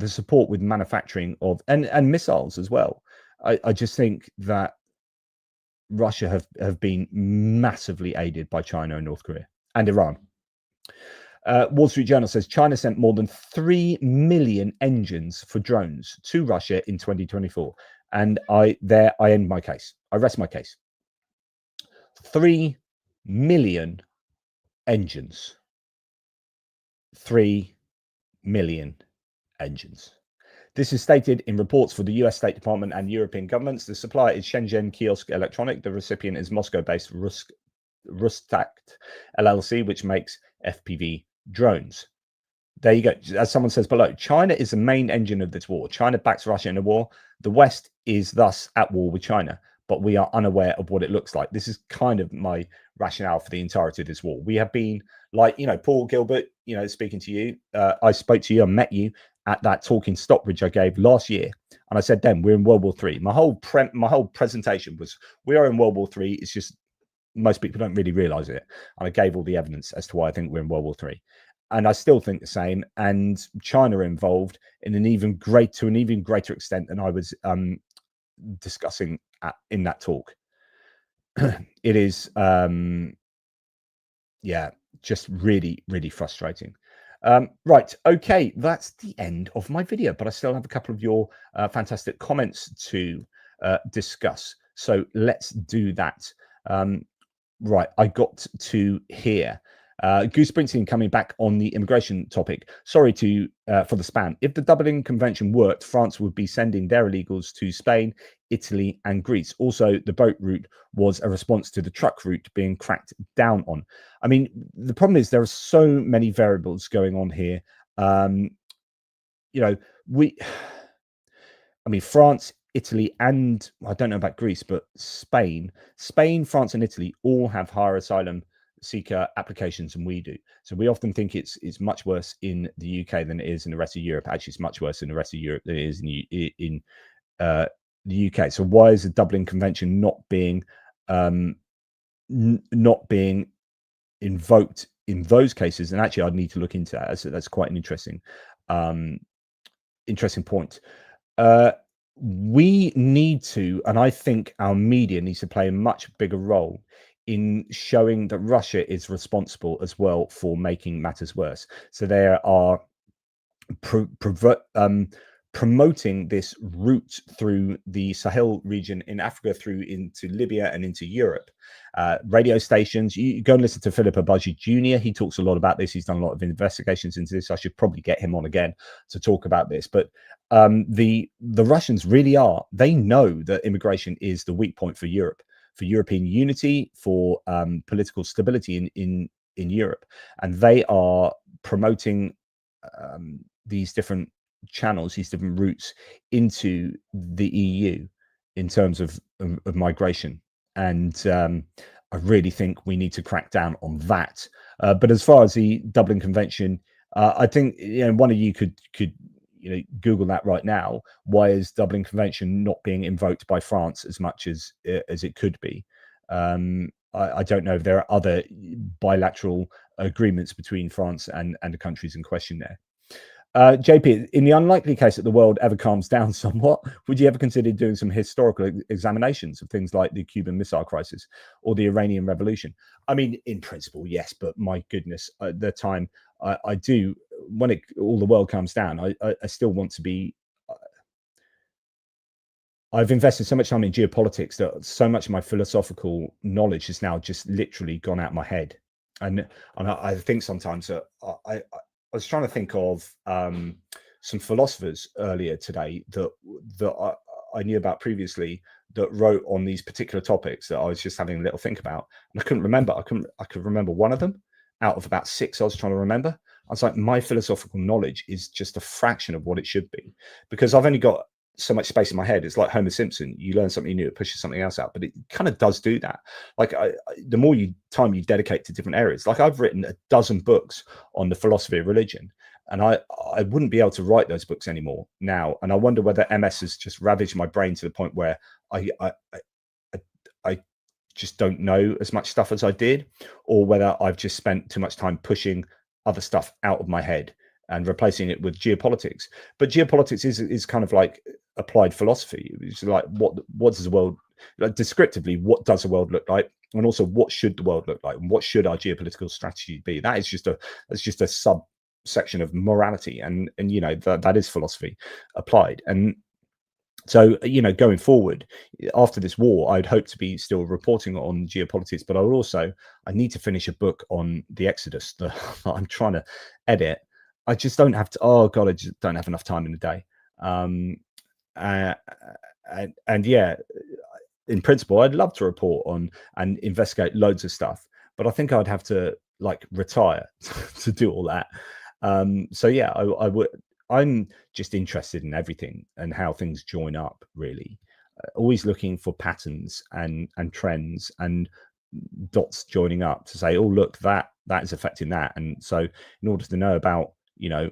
support with manufacturing of and missiles as well. I just think that Russia have been massively aided by China and North Korea and Iran. Wall Street Journal says China sent more than 3 million engines for drones to Russia in 2024. And I end my case. I rest my case. 3 million engines. 3 million engines. This is stated in reports for the US State Department and European governments. The supplier is Shenzhen Kiosk Electronic. The recipient is Moscow-based Rustakt LLC, which makes FPV drones. There you go. As someone says below, China is the main engine of this war. China backs Russia in a war. The West is thus at war with China, but we are unaware of what it looks like. This is kind of my rationale for the entirety of this war. We have been like, Paul Gilbert, speaking to you. I spoke to you, I met you at that talk in Stockbridge I gave last year. And I said then, we're in World War III. My whole presentation was, we are in World War III. It's just most people don't really realize it. And I gave all the evidence as to why I think we're in World War III. And I still think the same. And China are involved to an even greater extent than I was discussing in that talk. It is, just really, really frustrating. Right, okay, that's the end of my video, but I still have a couple of your fantastic comments to discuss. So let's do that. Right, I got to here. Goose Springsteen coming back on the immigration topic. Sorry for the spam. If the Dublin Convention worked, France would be sending their illegals to Spain, Italy, and Greece. Also, the boat route was a response to the truck route being cracked down on. I mean, the problem is there are so many variables going on here. France, Italy, and I don't know about Greece, but Spain, France, and Italy all have higher asylum seeker applications than we do. So we often think it's much worse in the UK than it is in the rest of Europe. Actually, it's much worse in the rest of Europe than it is in the UK. So why is the Dublin Convention not being invoked in those cases? And actually, I'd need to look into that. So that's quite an interesting point. We need to, and I think our media needs to play a much bigger role in showing that Russia is responsible as well for making matters worse. So there are promoting this route through the Sahel region in Africa through into Libya and into Europe. Radio stations, you go and listen to Philip Abaji Jr. He talks a lot about this. He's done a lot of investigations into this. I should probably get him on again to talk about this. But the Russians really they know that immigration is the weak point for Europe, for European unity, for political stability in Europe. And they are promoting these different channels, these different routes into the EU in terms of migration. And I really think we need to crack down on that. But as far as the Dublin Convention, I think one of you could Google that right now. Why is Dublin Convention not being invoked by France as much as it could be? I don't know if there are other bilateral agreements between France and the countries in question there. JP, in the unlikely case that the world ever calms down somewhat, would you ever consider doing some historical examinations of things like the Cuban Missile Crisis or the Iranian Revolution? I mean, in principle, yes, but my goodness, at the time I do, when all the world calms down, I still want to be. I've invested so much time in geopolitics that so much of my philosophical knowledge has now just literally gone out my head, and I think sometimes that I was trying to think of some philosophers earlier today that I knew about previously that wrote on these particular topics that I was just having a little think about, and I couldn't remember. I could remember one of them out of about 6 I was trying to remember. I was like, my philosophical knowledge is just a fraction of what it should be, because I've only got so much space in my head. It's like Homer Simpson. You learn something new, it pushes something else out, but it kind of does do that. Like the more time you dedicate to different areas, like I've written a dozen books on the philosophy of religion, and I wouldn't be able to write those books anymore now. And I wonder whether MS has just ravaged my brain to the point where I just don't know as much stuff as I did, or whether I've just spent too much time pushing other stuff out of my head and replacing it with geopolitics. But geopolitics is kind of like applied philosophy. It's like what does the world, like, descriptively, what does the world look like, and also what should the world look like, and what should our geopolitical strategy be? That's just a subsection of morality, and that is philosophy applied. And so, going forward after this war, I'd hope to be still reporting on geopolitics, but I need to finish a book on the Exodus that I'm trying to edit. I just don't have to. Oh God, I just don't have enough time in the day. And yeah, in principle, I'd love to report on and investigate loads of stuff, but I think I'd have to retire to do all that. So yeah, I would. I'm just interested in everything and how things join up, really. Always looking for patterns and trends and dots joining up to say, oh, look, that is affecting that. And so in order to know about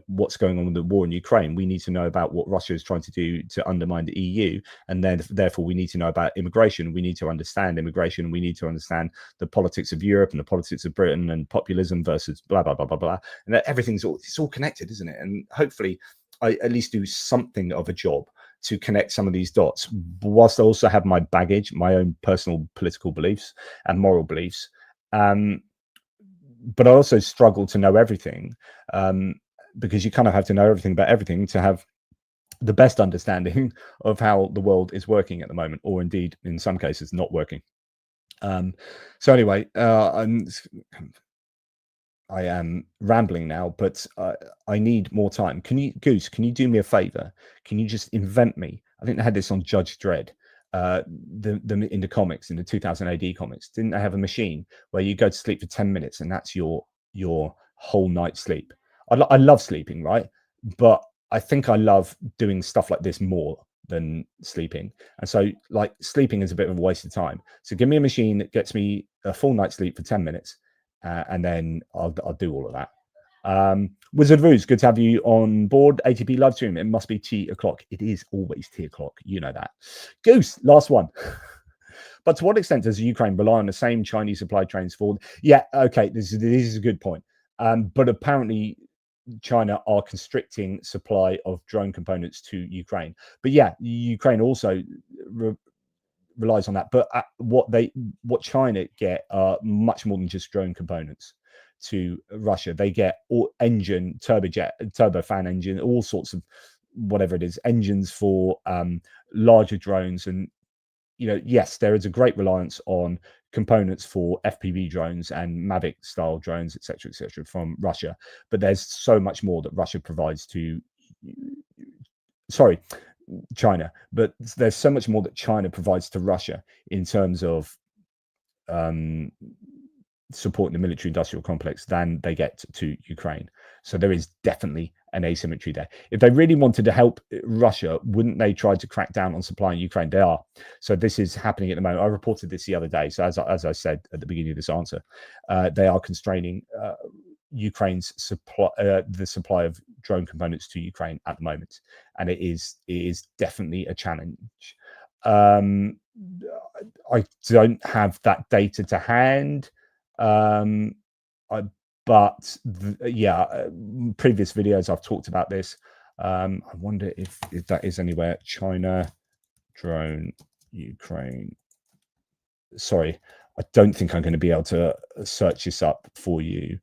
what's going on with the war in Ukraine, we need to know about what Russia is trying to do to undermine the EU, and then therefore we need to know about immigration. We need to understand immigration. We need to understand the politics of Europe and the politics of Britain and populism versus blah blah blah blah blah. And that it's all connected, isn't it? And hopefully, I at least do something of a job to connect some of these dots, whilst I also have my baggage, my own personal political beliefs and moral beliefs. But I also struggle to know everything. Because you kind of have to know everything about everything to have the best understanding of how the world is working at the moment, or indeed in some cases not working. So anyway, I am rambling now, but I need more time. Goose, can you do me a favor? Can you just invent me? I think they had this on Judge Dredd, in the comics, in the 2000 AD comics. Didn't they have a machine where you go to sleep for 10 minutes and that's your whole night's sleep? I love sleeping, right? But I think I love doing stuff like this more than sleeping. And so sleeping is a bit of a waste of time. So give me a machine that gets me a full night's sleep for 10 minutes. And then I'll do all of that. Wizard Ruse, good to have you on board. ATP live stream. It must be tea o'clock. It is always tea o'clock. You know that. Goose, last one. But to what extent does Ukraine rely on the same Chinese supply trains for? Yeah, okay, this is a good point. But apparently China are constricting supply of drone components to Ukraine. But yeah, Ukraine also relies on that. But what China get are much more than just drone components to Russia. They get all engine, turbofan engine, all sorts of whatever it is, engines for larger drones. And yes, there is a great reliance on components for FPV drones and Mavic style drones, etc., from Russia. But there's so much more that Russia provides to, China. But there's so much more that China provides to Russia in terms of supporting the military industrial complex than they get to Ukraine. So there is definitely an asymmetry there. If they really wanted to help Russia, wouldn't they try to crack down on supplying Ukraine? They are. So this is happening at the moment. I reported this the other day. So as I said at the beginning of this answer, they are constraining Ukraine's supply, the supply of drone components to Ukraine at the moment, and it is definitely a challenge. I don't have that data to hand. Previous videos I've talked about this. I wonder if that is anywhere. China drone Ukraine. Sorry, I don't think I'm going to be able to search this up for you.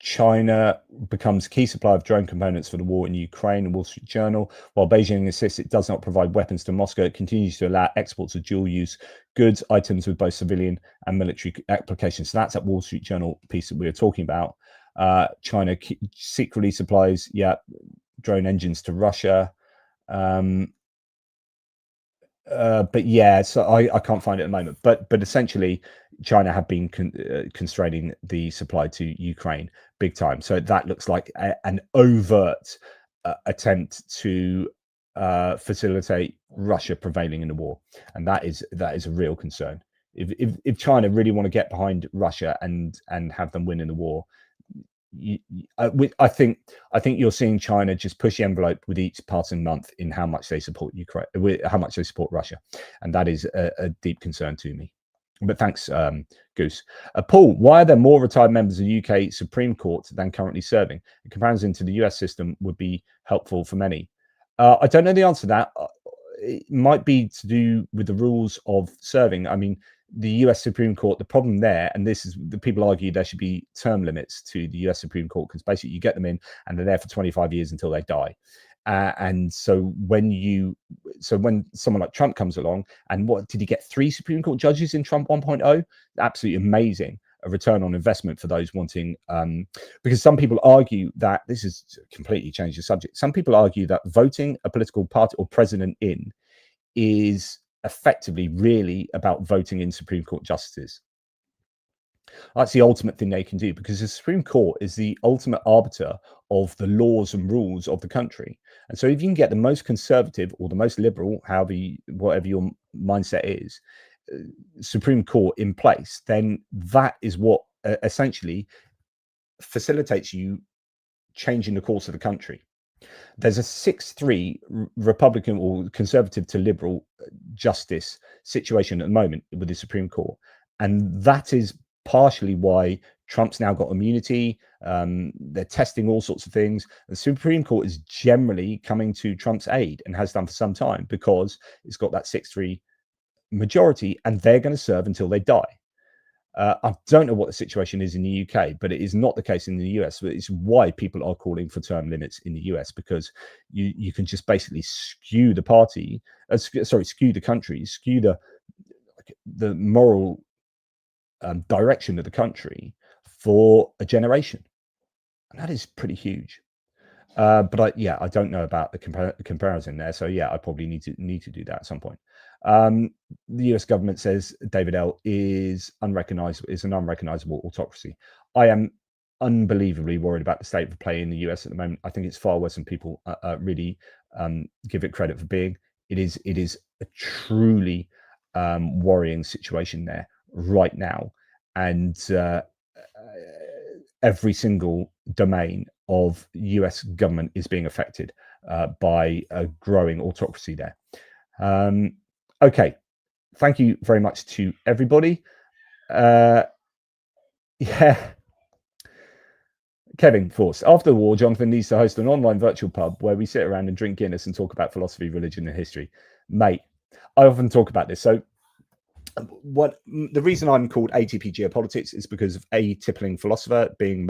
China becomes key supplier of drone components for the war in Ukraine, Wall Street Journal. While Beijing insists it does not provide weapons to Moscow, it continues to allow exports of dual-use goods, items with both civilian and military applications. So that's that Wall Street Journal piece that we were talking about. China secretly supplies, drone engines to Russia. But yeah, so I can't find it at the moment. But essentially, China have been constraining the supply to Ukraine big time. So that looks like an overt attempt to facilitate Russia prevailing in the war, and that is a real concern. If China really want to get behind Russia and have them win in the war, I think you're seeing China just push the envelope with each passing month in how much they support Ukraine, how much they support Russia, and that is a deep concern to me. But thanks, Goose. Paul, why are there more retired members of the UK Supreme Court than currently serving? A comparison to the US system would be helpful for many. I don't know the answer to that. It might be to do with the rules of serving. I mean, the US Supreme Court, the problem there, and this is the people argue there should be term limits to the US Supreme Court, because basically you get them in and they're there for 25 years until they die. And so when someone like Trump comes along, and what did he get? 3 Supreme Court judges in Trump 1.0? Absolutely amazing. A return on investment for those wanting, because some people argue that this has completely changed the subject. Some people argue that voting a political party or president in is effectively really about voting in Supreme Court justices. That's the ultimate thing they can do, because the Supreme Court is the ultimate arbiter of the laws and rules of the country. And so if you can get the most conservative or the most liberal, whatever your mindset is, Supreme Court in place, then that is what essentially facilitates you changing the course of the country. There's a 6-3 Republican or conservative to liberal justice situation at the moment with the Supreme Court. And that is partially why Trump's now got immunity. They're testing all sorts of things. The Supreme Court is generally coming to Trump's aid and has done for some time, because it's got that 6-3 majority, and they're going to serve until they die. I don't know what the situation is in the UK, but it is not the case in the US. It's why people are calling for term limits in the US, because you can just basically skew the party, skew the country, skew the moral direction of the country for a generation, and that is pretty huge. But I don't know about the comparison there. So yeah, I probably need to do that at some point. The US government says David L is unrecognizable, is an unrecognizable autocracy. I am unbelievably worried about the state of play in the US at the moment. I think it's far worse than people really give it credit for being. It is a truly worrying situation there right now, and every single domain of US government is being affected by a growing autocracy there. Okay, thank you very much to everybody. Yeah, Kevin Force. After the war, Jonathan needs to host an online virtual pub where we sit around and drink Guinness and talk about philosophy, religion, and history. Mate, I often talk about this. So the reason I'm called ATP Geopolitics is because of A Tippling Philosopher being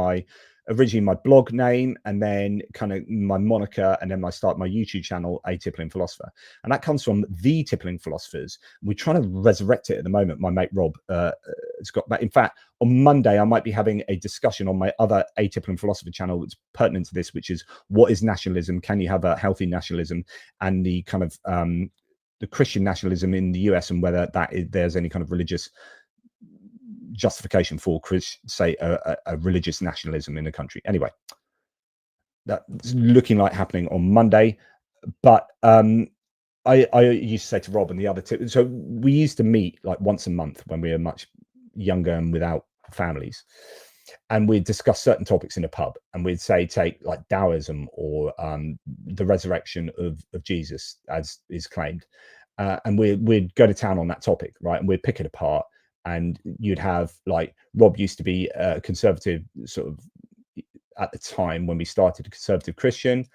originally my blog name, and then kind of my moniker, and then I start my YouTube channel, A Tippling Philosopher. And that comes from the Tippling Philosophers. We're trying to resurrect it at the moment. My mate Rob has got that. In fact, on Monday, I might be having a discussion on my other A Tippling Philosopher channel that's pertinent to this, which is what is nationalism? Can you have a healthy nationalism? And the kind of the Christian nationalism in the US, and whether there's any kind of religious justification for, say, a religious nationalism in the country. Anyway, that's looking like happening on Monday. But I used to say to Rob and the other two, so we used to meet like once a month when we were much younger and without families, and we'd discuss certain topics in a pub, and we'd say take like Taoism or the resurrection of Jesus as is claimed, and we'd go to town on that topic, right? And we'd pick it apart, and you'd have like Rob used to be a conservative, sort of at the time when we started, a conservative Christian.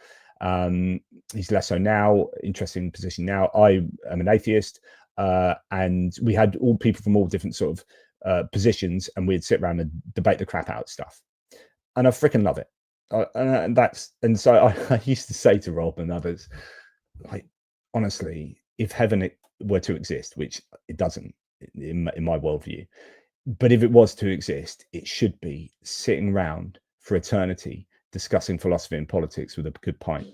He's less so now, interesting position now. I am an atheist, and we had all people from all different sort of positions, and we'd sit around and debate the crap out of stuff, and I freaking love it. And so I used to say to Rob and others, like, honestly, if heaven were to exist, which it doesn't in my worldview, but if it was to exist, it should be sitting around for eternity discussing philosophy and politics with a good pint.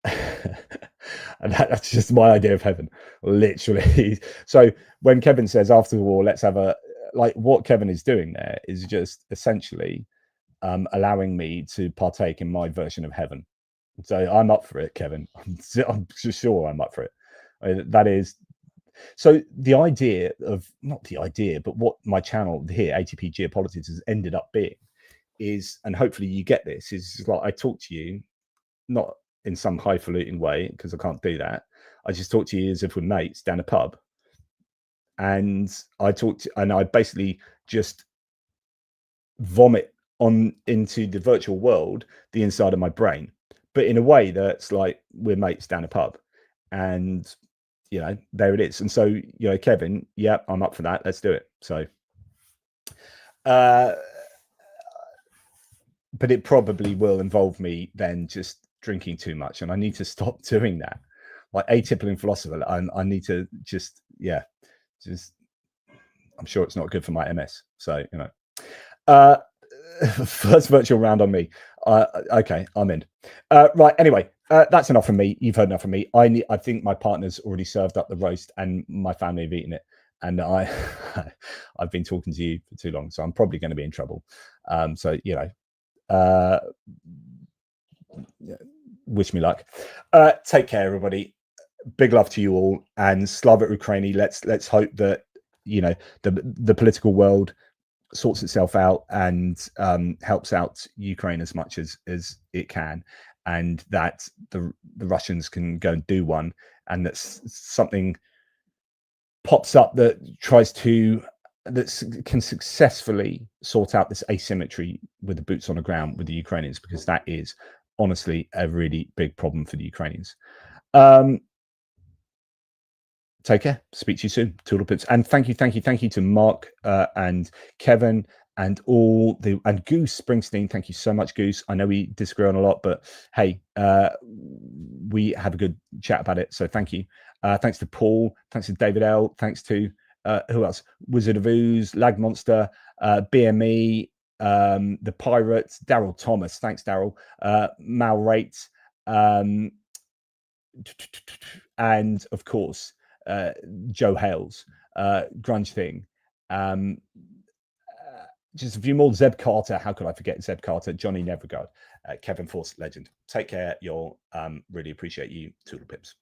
And that's just my idea of heaven, literally. So when Kevin says after the war, let's have what Kevin is doing there is just essentially allowing me to partake in my version of heaven. So I'm up for it, Kevin. I'm sure I'm up for it. That is, so the idea of, not the idea, but what my channel here, ATP Geopolitics, has ended up being is, and hopefully you get this, is like I talk to you not in some highfalutin way, because I can't do that. I just talk to you as if we're mates down a pub, and I basically just vomit on into the virtual world the inside of my brain, but in a way that's like we're mates down a pub. And there it is. And so Kevin, yeah, I'm up for that, let's do it. So but it probably will involve me then just drinking too much, and I need to stop doing that. Like atypical philosopher, I need to just I'm sure it's not good for my MS. So first virtual round on me. Okay, I'm in. Right. Anyway, that's enough from me. You've heard enough from me. I think my partner's already served up the roast, and my family have eaten it. And I've been talking to you for too long, so I'm probably going to be in trouble. So wish me luck. Take care, everybody. Big love to you all, and Slava Ukraini. Let's hope that the political world sorts itself out and helps out Ukraine as much as it can, and that the Russians can go and do one, and that something pops up that can successfully sort out this asymmetry with the boots on the ground with the Ukrainians, because that is honestly a really big problem for the Ukrainians. Take care. Speak to you soon. Toodle pips. And thank you to Mark and Kevin and and Goose Springsteen. Thank you so much, Goose. I know we disagree on a lot, but hey, we have a good chat about it. So thank you. Thanks to Paul. Thanks to David L. Thanks to who else? Wizard of Ooze, Lag Monster, BME, the Pirates, Daryl Thomas. Thanks, Daryl. Mal Rate, and of course, Joe Hales, Grunge Thing, just a few more. Zeb Carter, how could I forget Zeb Carter? Johnny Nevergard, Kevin Force, legend. Take care, y'all. Really appreciate you. Toodle pips.